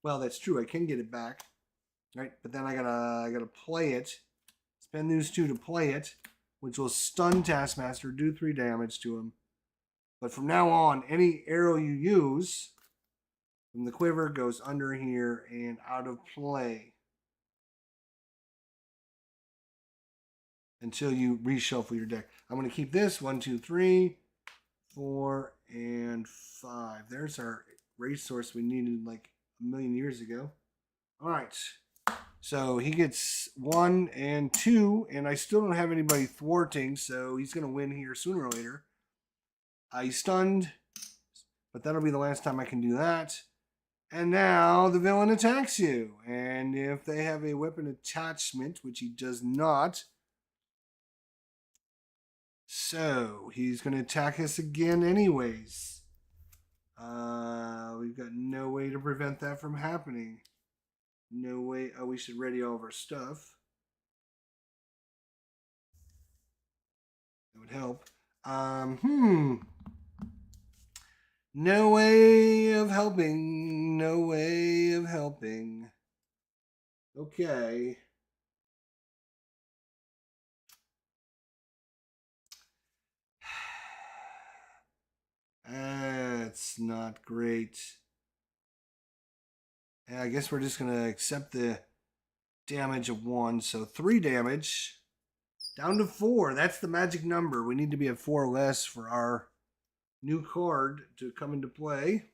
well, that's true, I can get it back, right? But then I gotta play it, spend those two to play it, which will stun Taskmaster, do 3 damage to him. But from now on, any arrow you use from the quiver goes under here and out of play until you reshuffle your deck. I'm going to keep this 1, 2, 3, 4, and 5. There's our resource we needed like a million years ago. All right. So he gets 1 and 2, and I still don't have anybody thwarting, so he's going to win here sooner or later. He's stunned, but that'll be the last time I can do that. And now the villain attacks you. And if they have a weapon attachment, which he does not, so he's going to attack us again anyways. We've got no way to prevent that from happening. No way. Oh, we should ready all of our stuff. That would help. No way of helping. No way of helping. Okay. That's not great. I guess we're just going to accept the damage of 1. So 3 damage. Down to 4. That's the magic number. We need to be at 4 or less for our new card to come into play.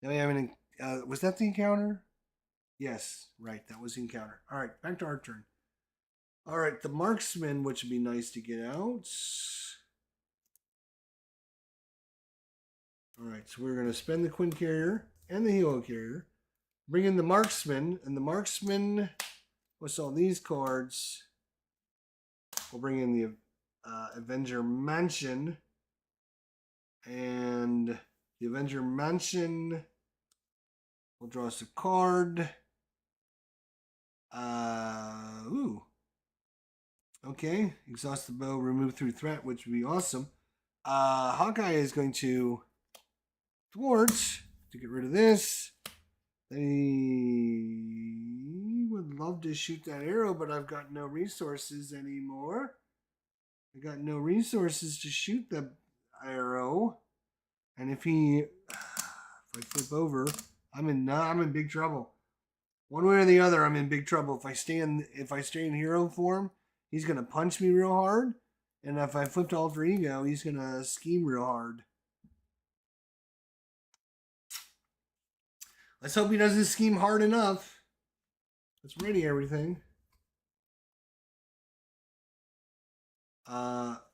Then we have Was that the encounter? Yes, right. That was the encounter. All right, back to our turn. All right, the marksman, which would be nice to get out. All right, so we're going to spend the Quinn carrier and the helo carrier. Bring in the marksman, and the marksman, what's all these cards? We'll bring in the Avenger Mansion. And the Avenger Mansion will draw us a card. Ooh. Okay, exhaust the bow, remove through threat, which would be awesome. Hawkeye is going to thwart to get rid of this. They would love to shoot that arrow, but I've got no resources anymore. I got no resources to shoot the arrow. And if I flip over, I'm in big trouble. One way or the other, I'm in big trouble. If I stay in hero form, he's gonna punch me real hard. And if I flip to alter ego, he's gonna scheme real hard. Let's hope he doesn't scheme hard enough. Let's ready everything.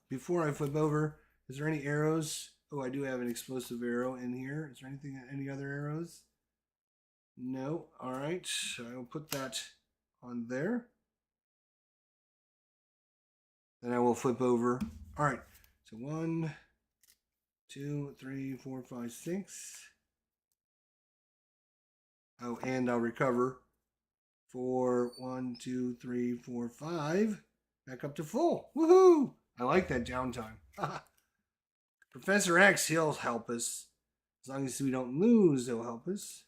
Before I flip over, is there any arrows? Oh, I do have an explosive arrow in here. Is there any other arrows? No. All right. I will put that on there. Then I will flip over. All right. So 1, 2, 3, 4, 5, 6. Oh, and I'll recover for 1, 2, 3, 4, 5. Back up to full. Woohoo! I like that downtime. Professor X, he'll help us. As long as we don't lose, he'll help us.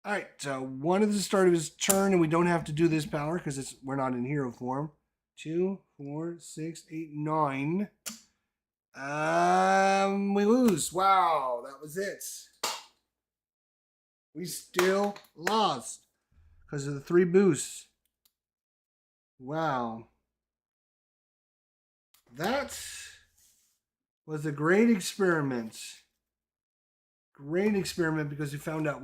All right, one at the start of his turn, and we don't have to do this power because we're not in hero form. 2, 4, 6, 8, 9. We lose. Wow, that was it. We still lost because of the 3 boosts. Wow. That was a great experiment. Great experiment because we found out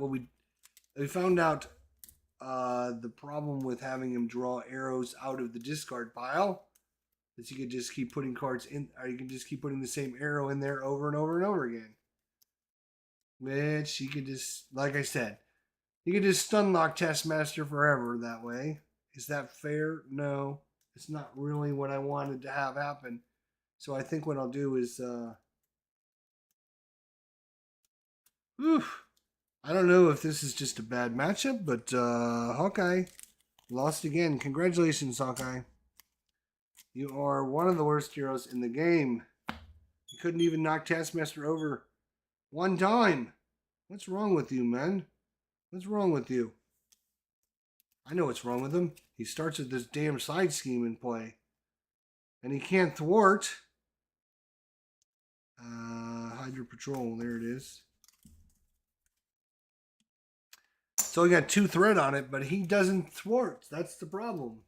the problem with having him draw arrows out of the discard pile is you could just keep putting cards in, or you can just keep putting the same arrow in there over and over and over again. Which you could just, like I said, you could just stun lock Taskmaster forever that way. Is that fair? No. It's not really what I wanted to have happen. So I think what I'll do is, I don't know if this is just a bad matchup, but Hawkeye lost again. Congratulations, Hawkeye. You are one of the worst heroes in the game. You couldn't even knock Taskmaster over one time. What's wrong with you, man? What's wrong with you? I know what's wrong with him. He starts with this damn side scheme in play. And he can't thwart. Hydra Patrol, there it is. So he got 2 threat on it, but he doesn't thwart. That's the problem.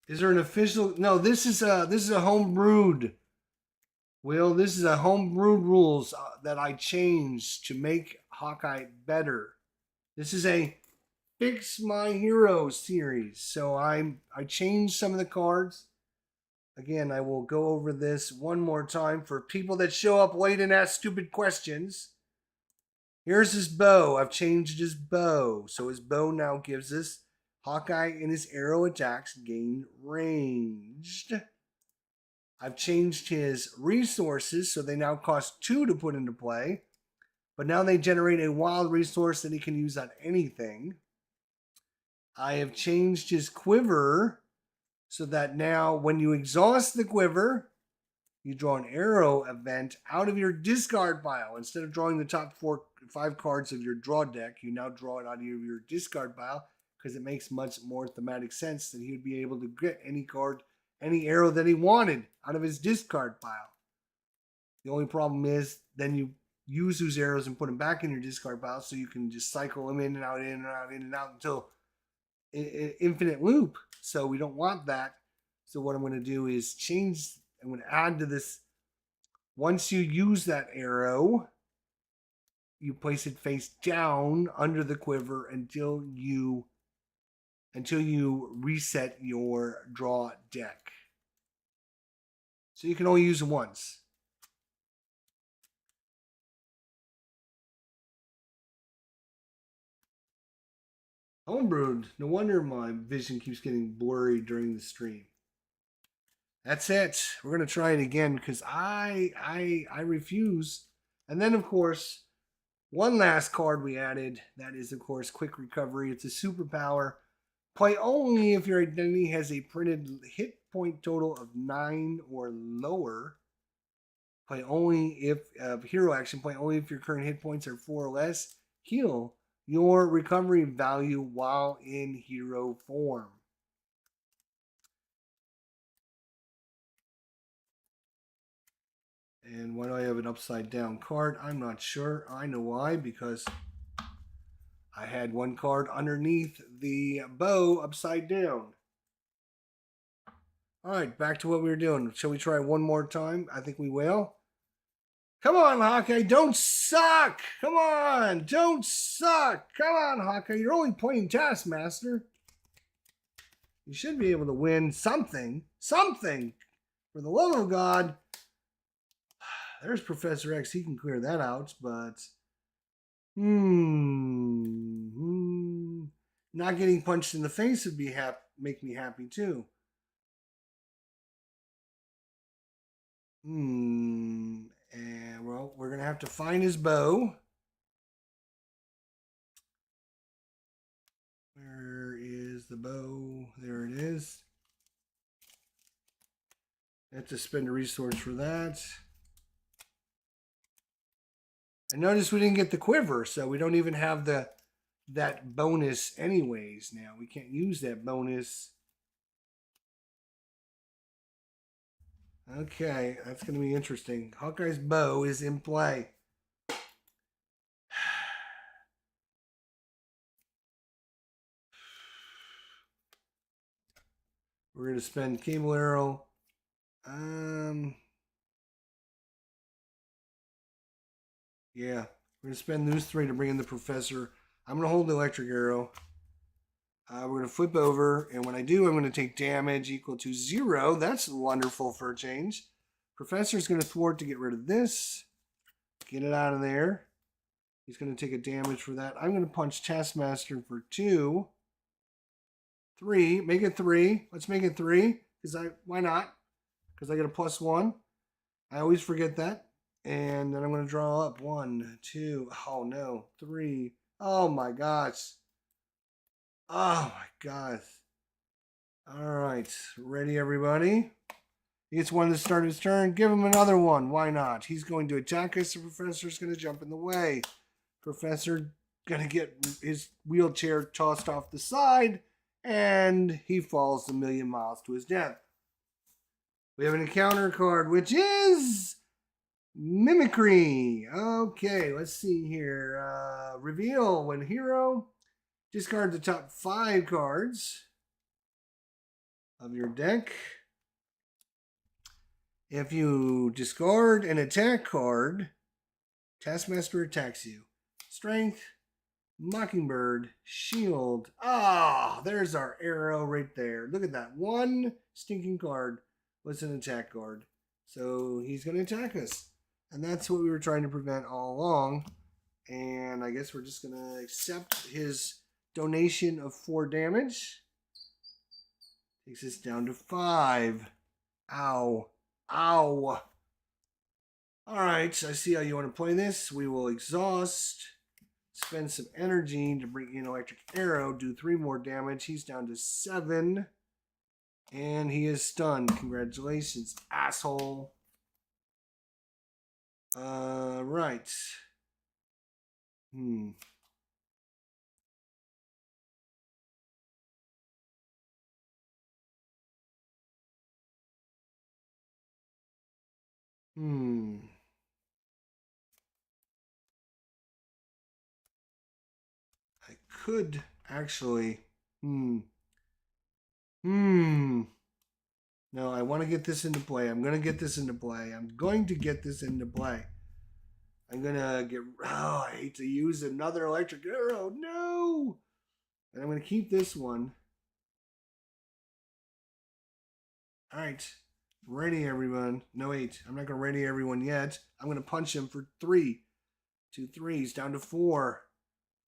Is there an official? No, this is a home brewed. Will, this is a home brewed rules that I changed to make Hawkeye better. This is a Fix My Hero series. So I changed some of the cards. Again, I will go over this one more time for people that show up late and ask stupid questions. Here's his bow. I've changed his bow. So his bow now gives us Hawkeye and his arrow attacks gain ranged. I've changed his resources so they now cost 2 to put into play. But now they generate a wild resource that he can use on anything. I have changed his quiver so that now when you exhaust the quiver, you draw an arrow event out of your discard pile. Instead of drawing the top 5 cards of your draw deck, you now draw it out of your discard pile because it makes much more thematic sense that he would be able to get any card, any arrow that he wanted out of his discard pile. The only problem is then you use those arrows and put them back in your discard pile so you can just cycle them in and out, in and out, in and out until infinite loop. So we don't want that. So what I'm going to do is change, I'm going to add to this. Once you use that arrow, you place it face down under the quiver until you reset your draw deck. So you can only use it once. Homebrewed. No wonder my vision keeps getting blurry during the stream. That's it. We're gonna try it again because I refuse. And then of course, one last card we added. That is of course Quick Recovery. It's a superpower. Play only if your identity has a printed hit point total of 9 or lower. Play only if hero action. Play only if your current hit points are 4 or less. Heal your recovery value while in hero form. And why do I have an upside down card? I'm not sure. I know why, because I had one card underneath the bow upside down. All right, back to what we were doing. Shall we try one more time? I think we will. Come on, HAWKEYE, don't suck! Come on, don't suck! Come on, HAWKEYE, you're only playing Taskmaster. You should be able to win something. Something! For the love of God. There's Professor X, he can clear that out, but... Not getting punched in the face would be make me happy too. And well, we're gonna have to find his bow. Where is the bow? There it is. I have to spend a resource for that. And notice we didn't get the quiver, so we don't even have that bonus anyways now. We can't use that bonus. Okay, that's going to be interesting. HAWKEYE's bow is in play. We're going to spend Cable Arrow. Yeah, we're going to spend those 3 to bring in the Professor. I'm going to hold the Electric Arrow. We're going to flip over, and when I do, I'm going to take damage equal to 0. That's wonderful for a change. Professor's going to thwart to get rid of this. Get it out of there. He's going to take a damage for that. I'm going to punch Taskmaster for 2. 3. Make it 3. Let's make it 3. Why not? Because I get a +1. I always forget that. And then I'm going to draw up 1, 2. Oh, no. 3. Oh, my gosh. Oh, my gosh. All right. Ready, everybody? He gets one to start his turn. Give him another one. Why not? He's going to attack us. The Professor's going to jump in the way. Professor going to get his wheelchair tossed off the side. And he falls a million miles to his death. We have an encounter card, which is Mimicry. Okay, let's see here. Reveal when hero. Discard the top 5 cards of your deck. If you discard an attack card, Taskmaster attacks you. Strength, Mockingbird, Shield. Ah, there's our arrow right there. Look at that. One stinking card was an attack card. So he's going to attack us. And that's what we were trying to prevent all along. And I guess we're just going to accept his donation of 4 damage. Takes us down to 5. Ow. Ow. Alright, I see how you want to play this. We will exhaust. Spend some energy to bring in Electric Arrow. Do 3 more damage. He's down to 7. And he is stunned. Congratulations, asshole. Right. I could actually. No, I want to get this into play. I'm going to get this into play. I'm going to get this into play. I'm going to get... Oh, I hate to use another electric arrow. No! And I'm going to keep this one. All right. Ready, everyone. No, wait. I'm not going to ready everyone yet. I'm going to punch him for 3. 2 threes. Down to 4.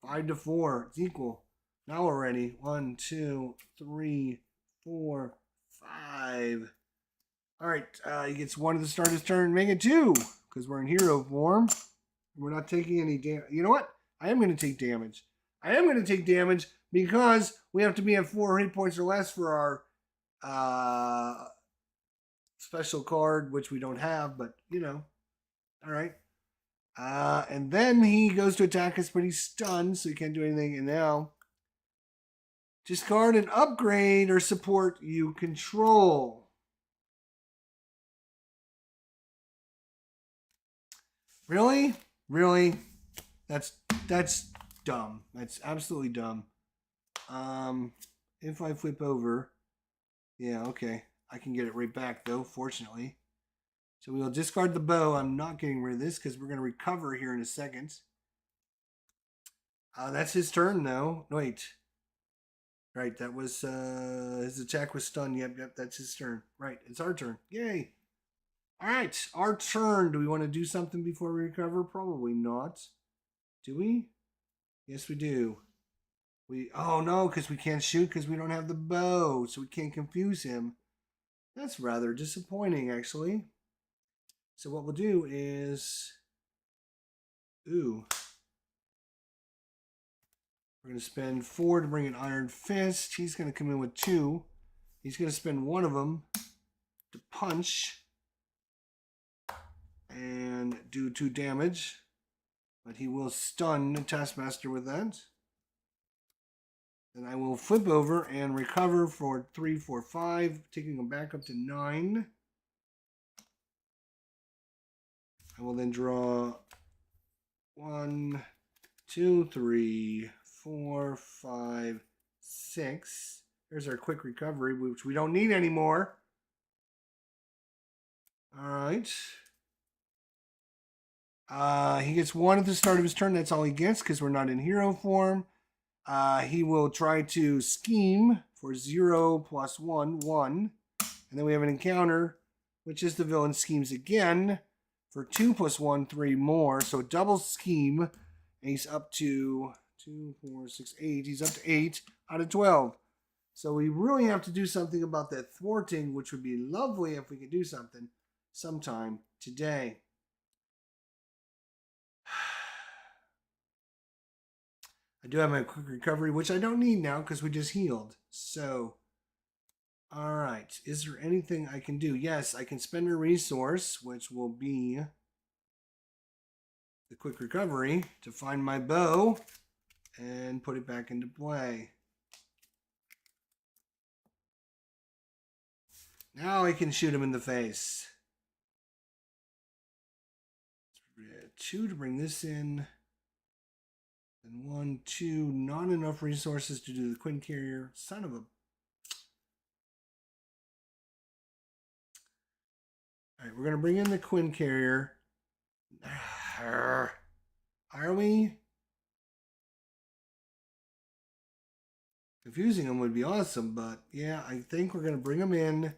5 to 4. It's equal. Now we're ready. 1, 2, 3, 4, 5. All right. He gets 1 at the start of his turn. Make it 2 because we're in hero form. We're not taking any damage. You know what? I am going to take damage. I am going to take damage because we have to be at 4 hit points or less for our special card, which we don't have, but you know. All right. And then he goes to attack us, but he's stunned, so he can't do anything. And now, discard an upgrade or support you control. Really? Really? That's dumb. That's absolutely dumb. If I flip over, yeah, okay. I can get it right back, though, fortunately. So we'll discard the bow. I'm not getting rid of this because we're going to recover here in a second. That's his turn, though. No, wait. Right, that was... his attack was stunned. Yep, that's his turn. Right, it's our turn. Yay. All right, our turn. Do we want to do something before we recover? Probably not. Do we? Yes, we do. Oh, no, because we can't shoot because we don't have the bow, so we can't confuse him. That's rather disappointing, actually. So what we'll do is... Ooh. We're going to spend 4 to bring an Iron Fist. He's going to come in with 2. He's going to spend 1 of them to punch and do 2 damage. But he will stun the Taskmaster with that. Then I will flip over and recover for 3, 4, 5, taking him back up to 9. I will then draw 1, 2, 3, 4, 5, 6. There's our quick recovery, which we don't need anymore. All right. He gets 1 at the start of his turn. That's all he gets because we're not in hero form. He will try to scheme for 0 plus 1, 1. And then we have an encounter, which is the villain schemes again for 2 plus 1, 3 more. So double scheme. And he's up to 2, 4, 6, 8. He's up to 8 out of 12. So we really have to do something about that thwarting, which would be lovely if we could do something sometime today. I do have my quick recovery, which I don't need now because we just healed. So, all right. Is there anything I can do? Yes, I can spend a resource, which will be the quick recovery, to find my bow and put it back into play. Now I can shoot him in the face. 2 to bring this in. And 1, 2, not enough resources to do the Quinn Carrier. Son of a... Alright, we're going to bring in the Quinn Carrier. Are we? Confusing them would be awesome, but yeah, I think we're going to bring them in.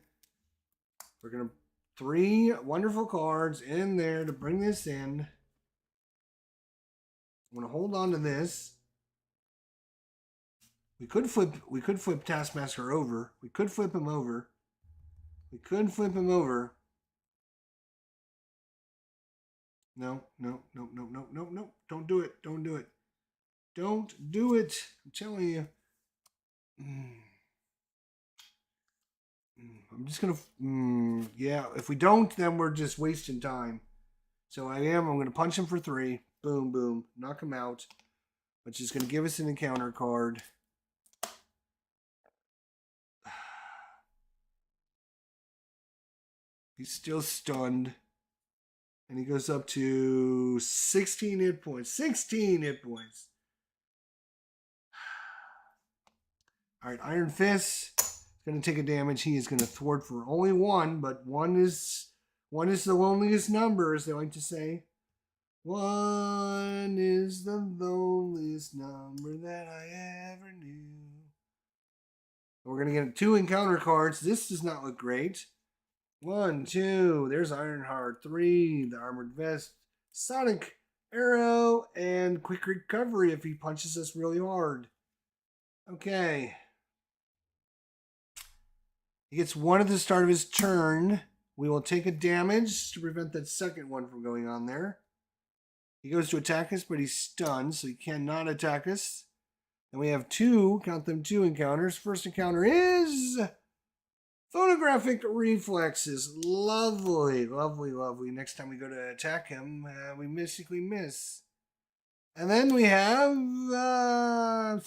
We're going to... 3 wonderful cards in there to bring this in. I'm going to hold on to this. We could flip Taskmaster over. We could flip him over. No. Don't do it. Don't do it. Don't do it. I'm telling you. I'm just going to... yeah, if we don't, then we're just wasting time. So I'm going to punch him for 3. Boom, boom. Knock him out. Which is going to give us an encounter card. He's still stunned. And he goes up to 16 hit points. 16 hit points. All right, Iron Fist. going to take a damage. He is going to thwart for only one, but one is the loneliest number, as they like to say. One is the loneliest number that I ever knew. We're going to get 2 encounter cards. This does not look great. 1, 2. There's Ironheart. 3. The Armored Vest. Sonic Arrow. And Quick Recovery if he punches us really hard. Okay. He gets 1 at the start of his turn. We will take a damage to prevent that second one from going on there. He goes to attack us, but he's stunned, so he cannot attack us. And we have 2, count them, 2 encounters. First encounter is Photographic Reflexes. Lovely, lovely, lovely. Next time we go to attack him, we basically miss. And then we have, I'm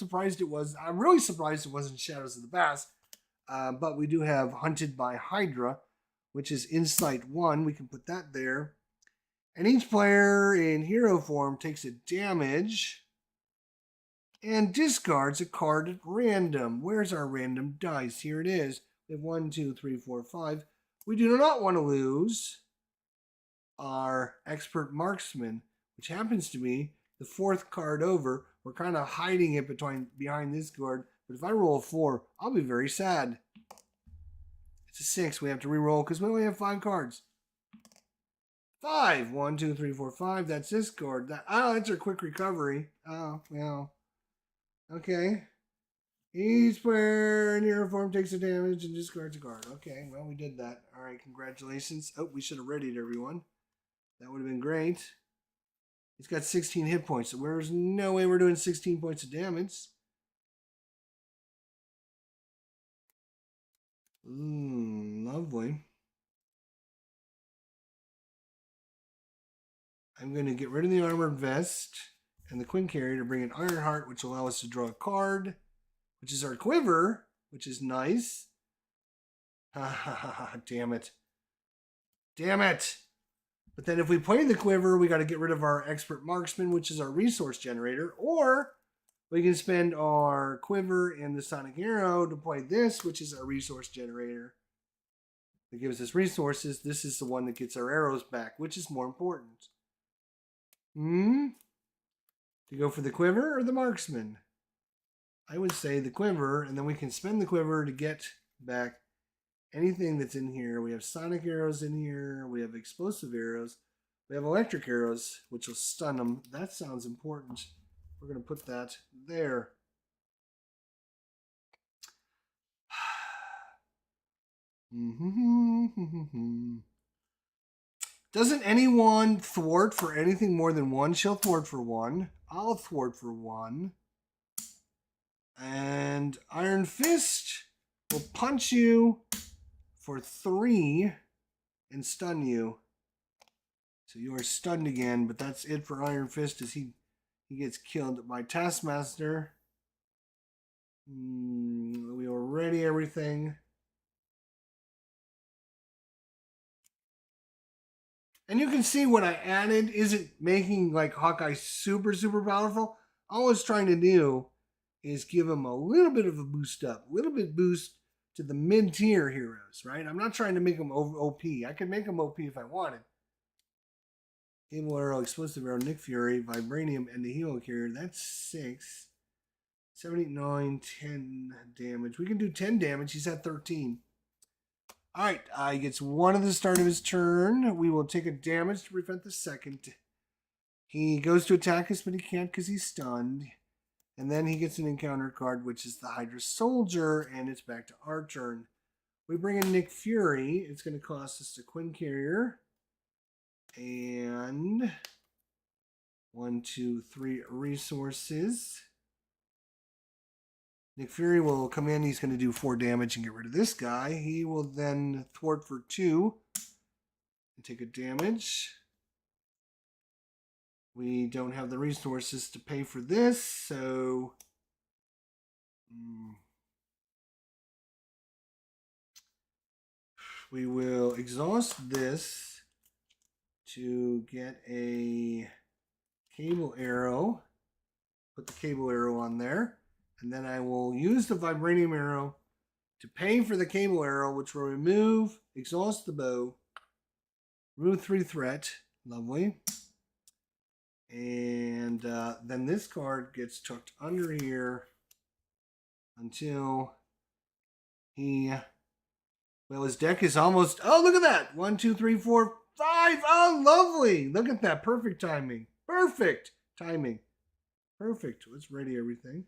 really surprised it wasn't Shadows of the Past. But we do have Hunted by Hydra, which is Insight 1. We can put that there. And each player in hero form takes a damage and discards a card at random. Where's our random dice? Here it is. We have 1, 2, 3, 4, 5. We do not want to lose our Expert Marksman, which happens to be the 4th card over. We're kind of hiding it behind this card. But if I roll a 4, I'll be very sad. It's a 6. We have to re-roll because we only have 5 cards. 5. 1, 2, 3, 4, 5. That's this card. That's our Quick Recovery. Oh, well. Okay. Each player in hero form takes a damage and discards a card. Okay, well, we did that. All right, congratulations. Oh, we should have readied everyone. That would have been great. He's got 16 hit points, so there's no way we're doing 16 points of damage. Lovely. I'm going to get rid of the Armored Vest and the Quinn Carrier to bring an Ironheart, which will allow us to draw a card, which is our Quiver, which is nice. Ha ha ha ha, damn it. Damn it! But then if we play the Quiver, we got to get rid of our Expert Marksman, which is our resource generator, or we can spend our Quiver and the Sonic Arrow to play this, which is our resource generator. That gives us resources. This is the one that gets our arrows back, which is more important. To go for the Quiver or the Marksman? I would say the Quiver, and then we can spend the Quiver to get back anything that's in here. We have Sonic Arrows in here. We have Explosive Arrows. We have Electric Arrows, which will stun them. That sounds important. We're going to put that there. Doesn't anyone thwart for anything more than 1? She'll thwart for 1. I'll thwart for 1. And Iron Fist will punch you for 3 and stun you. So you are stunned again, but that's it for Iron Fist as he gets killed by Taskmaster. We will ready everything. And you can see what I added isn't making like Hawkeye super, super powerful. All it's trying to do is give him a little bit of a boost up, a little bit boost to the mid-tier heroes, right? I'm not trying to make them OP. I could make them OP if I wanted. Cable Arrow, Explosive Arrow, Nick Fury, Vibranium, and the Helo Carrier. That's 6. 7, 8, 9, 10 damage. We can do 10 damage. He's at 13. All right, he gets 1 at the start of his turn. We will take a damage to prevent the second. He goes to attack us, but he can't because he's stunned. And then he gets an encounter card, which is the Hydra Soldier, and it's back to our turn. We bring in Nick Fury. It's going to cost us a Quinn Carrier. And 1, 2, 3 resources. Nick Fury will come in. He's going to do 4 damage and get rid of this guy. He will then thwart for 2 and take a damage. We don't have the resources to pay for this, so we will exhaust this to get a Cable Arrow. Put the Cable Arrow on there. And then I will use the Vibranium Arrow to pay for the cable arrow, which will remove, exhaust the bow, remove 3 threat. Lovely. And then this card gets tucked under here until he... Well, his deck is almost... Oh, look at that! 1, 2, 3, 4, 5! Oh, lovely! Look at that. Perfect timing. Perfect timing. Perfect. Let's ready everything.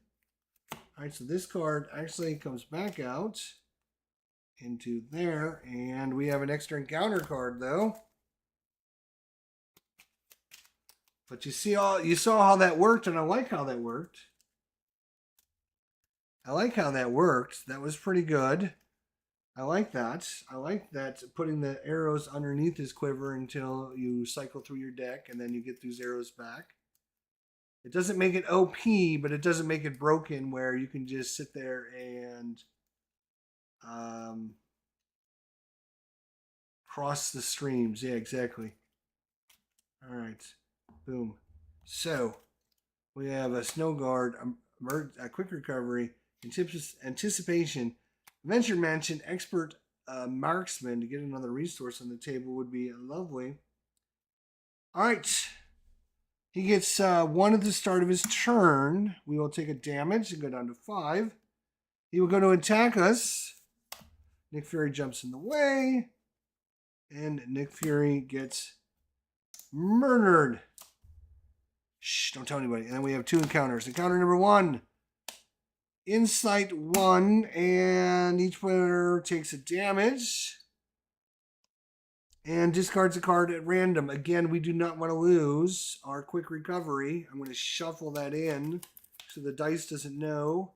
All right, so this card actually comes back out into there. And we have an extra encounter card, though. But you saw how that worked, and I like how that worked. I like how that worked. That was pretty good. I like that. I like that, putting the arrows underneath his quiver until you cycle through your deck and then you get those arrows back. It doesn't make it OP, but it doesn't make it broken where you can just sit there and cross the streams. Yeah, exactly. All right. Boom. So we have a Snow Guard, a Quick Recovery, Anticipation, Venture Mansion, Expert Marksman to get another resource on the table would be lovely. All right. He gets 1 at the start of his turn. We will take a damage and go down to 5. He will go to attack us. Nick Fury jumps in the way. And Nick Fury gets murdered. Shh, don't tell anybody. And then we have 2 encounters. Encounter number 1. Insight 1, and each player takes a damage and discards a card at random. Again, we do not want to lose our Quick Recovery. I'm going to shuffle that in so the dice doesn't know.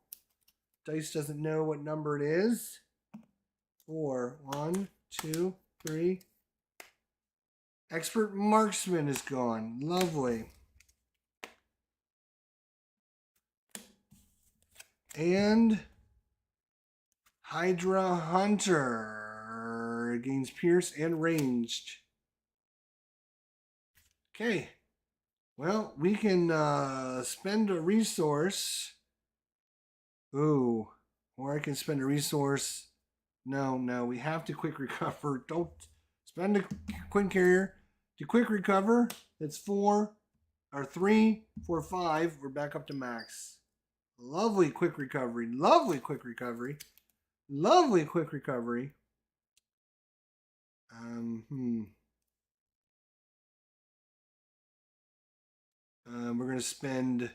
Dice doesn't know what number it is. 4. 1, 2, 3. Expert Marksman is gone. Lovely. And Hydra Hunter gains Pierce and Ranged. Okay. Well, we can spend a resource. Ooh. Or I can spend a resource. No, we have to Quick Recover. Don't spend a Quint Carrier. To Quick Recover, that's 4 or 3, 4, 5. We're back up to max. Lovely Quick Recovery. Lovely Quick Recovery. Lovely Quick Recovery. We're going to spend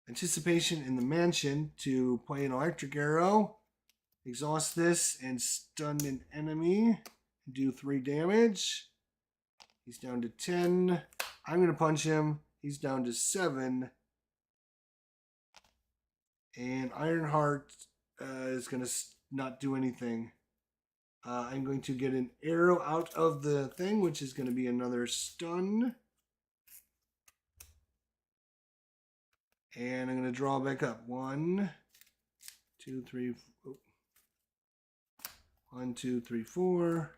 Anticipation in the Mansion to play an Electric Arrow. Exhaust this and stun an enemy. Do 3 damage. He's down to 10. I'm going to punch him. He's down to 7. And Ironheart is going to not do anything. I'm going to get an arrow out of the thing, which is going to be another stun. And I'm going to draw back up. 1, 2, 3. 1, 2, 3, 4.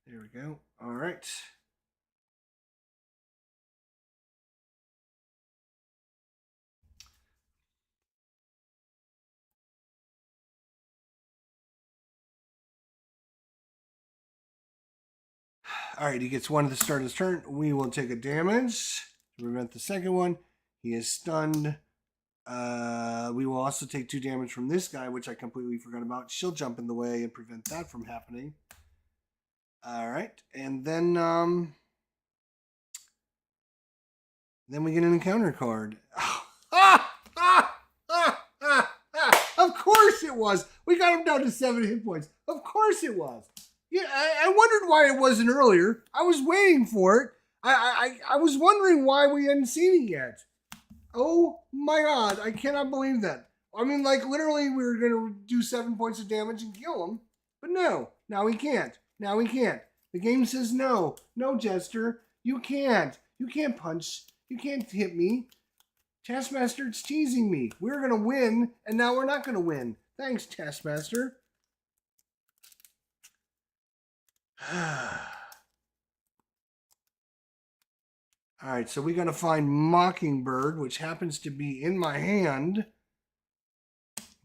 There we go. All right. All right, he gets 1 at the start of his turn. We will take a damage to prevent the second one. He is stunned. We will also take 2 damage from this guy, which I completely forgot about. She'll jump in the way and prevent that from happening. All right, and then we get an encounter card. Of course it was. We got him down to 7 hit points. Of course it was. Yeah, I wondered why it wasn't earlier. I was waiting for it. I was wondering why we hadn't seen it yet. Oh my God, I cannot believe that. I mean, like literally we were going to do 7 points of damage and kill him. But no, now we can't. Now we can't. The game says no. No, Jester, you can't. You can't punch. You can't hit me. Taskmaster, it's teasing me. We're going to win, and now we're not going to win. Thanks, Taskmaster. All right, so we got to find Mockingbird, which happens to be in my hand.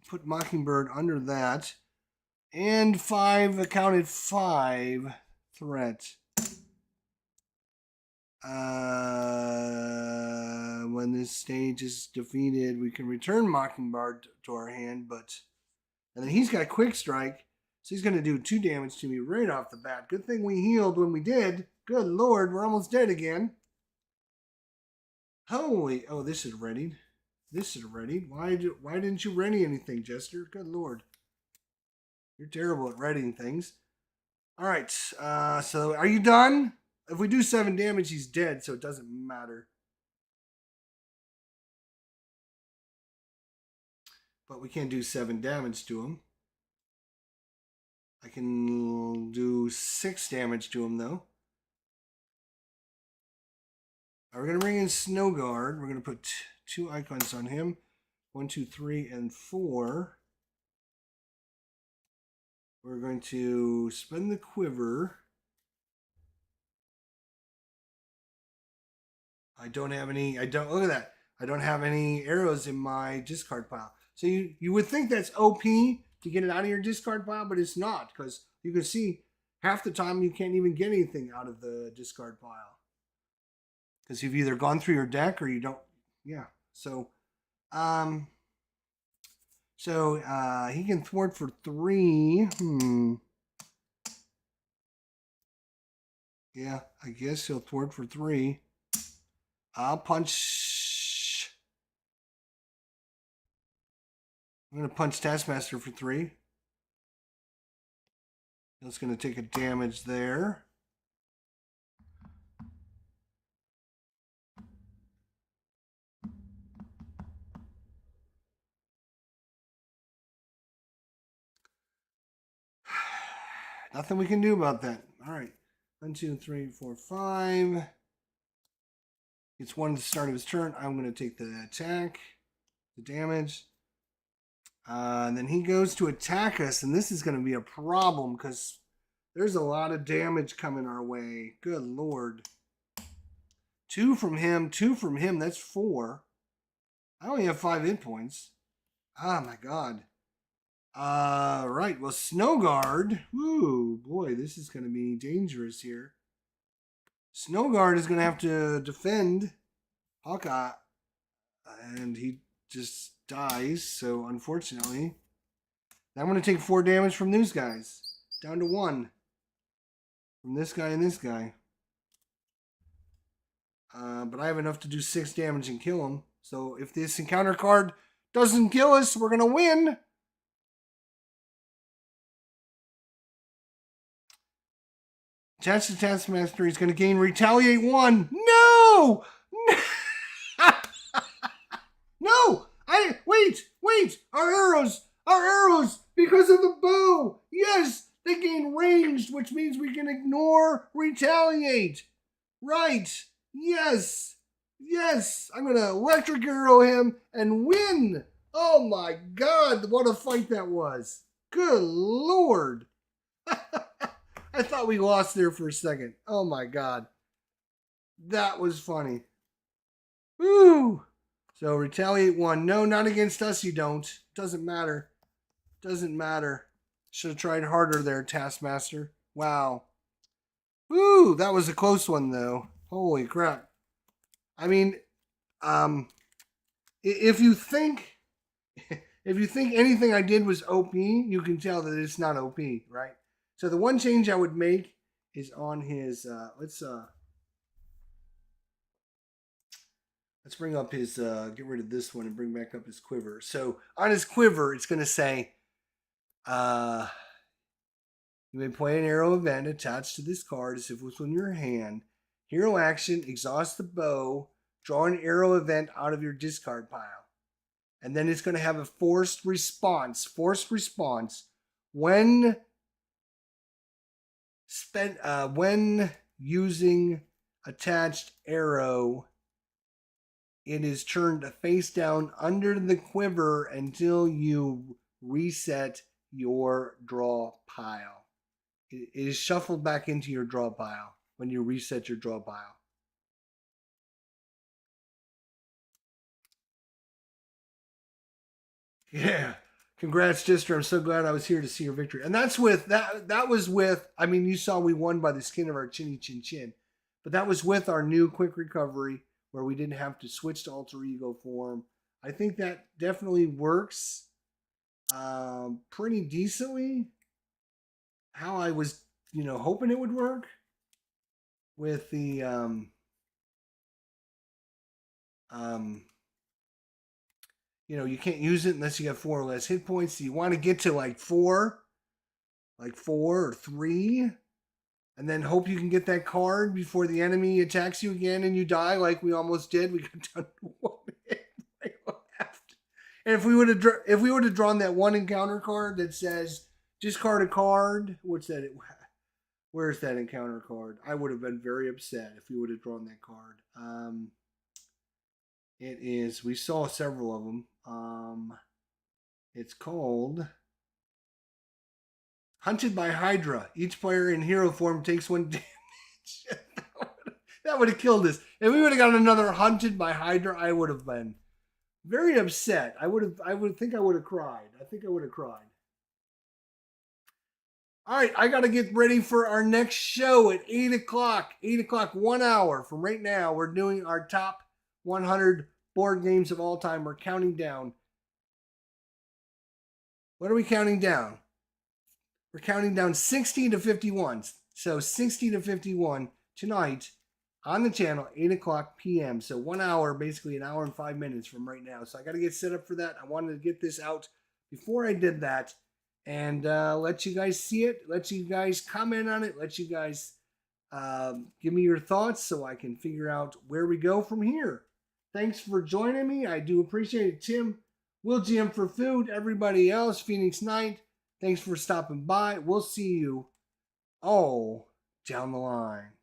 put Mockingbird under that. And 5, accounted 5 threat. When this stage is defeated, we can return Mockingbird to our hand, and then he's got Quick Strike, so he's going to do 2 damage to me right off the bat. Good thing we healed when we did. Good lord, we're almost dead again. Holy, oh, this is readied. This is readied. Why didn't you ready anything, Jester? Good lord. You're terrible at readying things. All right, so are you done? If we do 7 damage, he's dead, so it doesn't matter. But we can't do 7 damage to him. I can do 6 damage to him, though. We're going to bring in Snow Guard. We're going to put 2 icons on him. 1, 2, 3, and 4. We're going to spend the quiver. I don't have any, look at that. I don't have any arrows in my discard pile. So you would think that's OP to get it out of your discard pile, but it's not, because you can see half the time you can't even get anything out of the discard pile. Because you've either gone through your deck or you don't. Yeah. So he can thwart for 3. Yeah, I guess he'll thwart for 3. I'll punch. I'm going to punch Taskmaster for 3. That's going to take a damage there. Nothing we can do about that. All right. 1, 2, 3, 4, 5. It's 1 at the start of his turn. I'm going to take the attack, the damage. And then he goes to attack us, and this is going to be a problem because there's a lot of damage coming our way. Good lord. 2 from him, 2 from him. That's 4. I only have 5 hit points. Oh my god. Right. Well, Snow Guard. Ooh, boy, this is going to be dangerous here. Snow Guard is going to have to defend Hawkeye, and he just dies. So, unfortunately, I'm going to take 4 damage from these guys. Down to 1. From this guy and this guy. But I have enough to do 6 damage and kill him. So, if this encounter card doesn't kill us, we're going to win. Attached to Taskmaster, he's going to gain Retaliate 1. No! No! Wait! Our arrows, because of the bow. Yes, they gain ranged, which means we can ignore Retaliate. Right. Yes. I'm going to electric arrow him and win. Oh my god, what a fight that was. Good lord. I thought we lost there for a second. Oh my god. That was funny. Woo! So Retaliate 1. No, not against us you don't. Doesn't matter. Should have tried harder there, Taskmaster. Wow. Woo! That was a close one though. Holy crap. I mean, if you think anything I did was OP, you can tell that it's not OP, right? So the one change I would make is on his, let's bring up his, get rid of this one and bring back up his quiver. So on his quiver, it's going to say, you may play an arrow event attached to this card as if it was in your hand. Hero action, exhaust the bow, draw an arrow event out of your discard pile. And then it's going to have a forced response when using attached arrow, it is turned face down under the quiver until you reset your draw pile. It is shuffled back into your draw pile when you reset your draw pile. Yeah. Congrats, Jister. I'm so glad I was here to see your victory. And that's with that was with, I mean, you saw we won by the skin of our chinny chin chin. But that was with our new quick recovery where we didn't have to switch to alter ego form. I think that definitely works pretty decently. How I was, hoping it would work with the you can't use it unless you have 4 or less hit points. So you want to get to like 4 or 3, and then hope you can get that card before the enemy attacks you again and you die like we almost did. We got down to 1 hit right left. And if we would have drawn that 1 encounter card that says discard a card, what's that? Where's that encounter card? I would have been very upset if we would have drawn that card. It is, we saw several of them. It's called Hunted by Hydra. Each player in hero form takes 1 damage. That would have killed us. If we would have gotten another Hunted by Hydra, I would have been very upset. I would have cried. I think I would have cried. All right, I got to get ready for our next show at 8 o'clock. 8 o'clock, 1 hour from right now. We're doing our top 100 board games of all time. We're counting down. What are we counting down? We're counting down 60 to 51. So 60 to 51 tonight on the channel, 8 o'clock p.m. So 1 hour, basically an hour and 5 minutes from right now. So I got to get set up for that. I wanted to get this out before I did that and let you guys see it, let you guys comment on it, let you guys give me your thoughts so I can figure out where we go from here. Thanks for joining me. I do appreciate it. Tim, Will GM for Food, everybody else, Phoenix Knight, thanks for stopping by. We'll see you all down the line.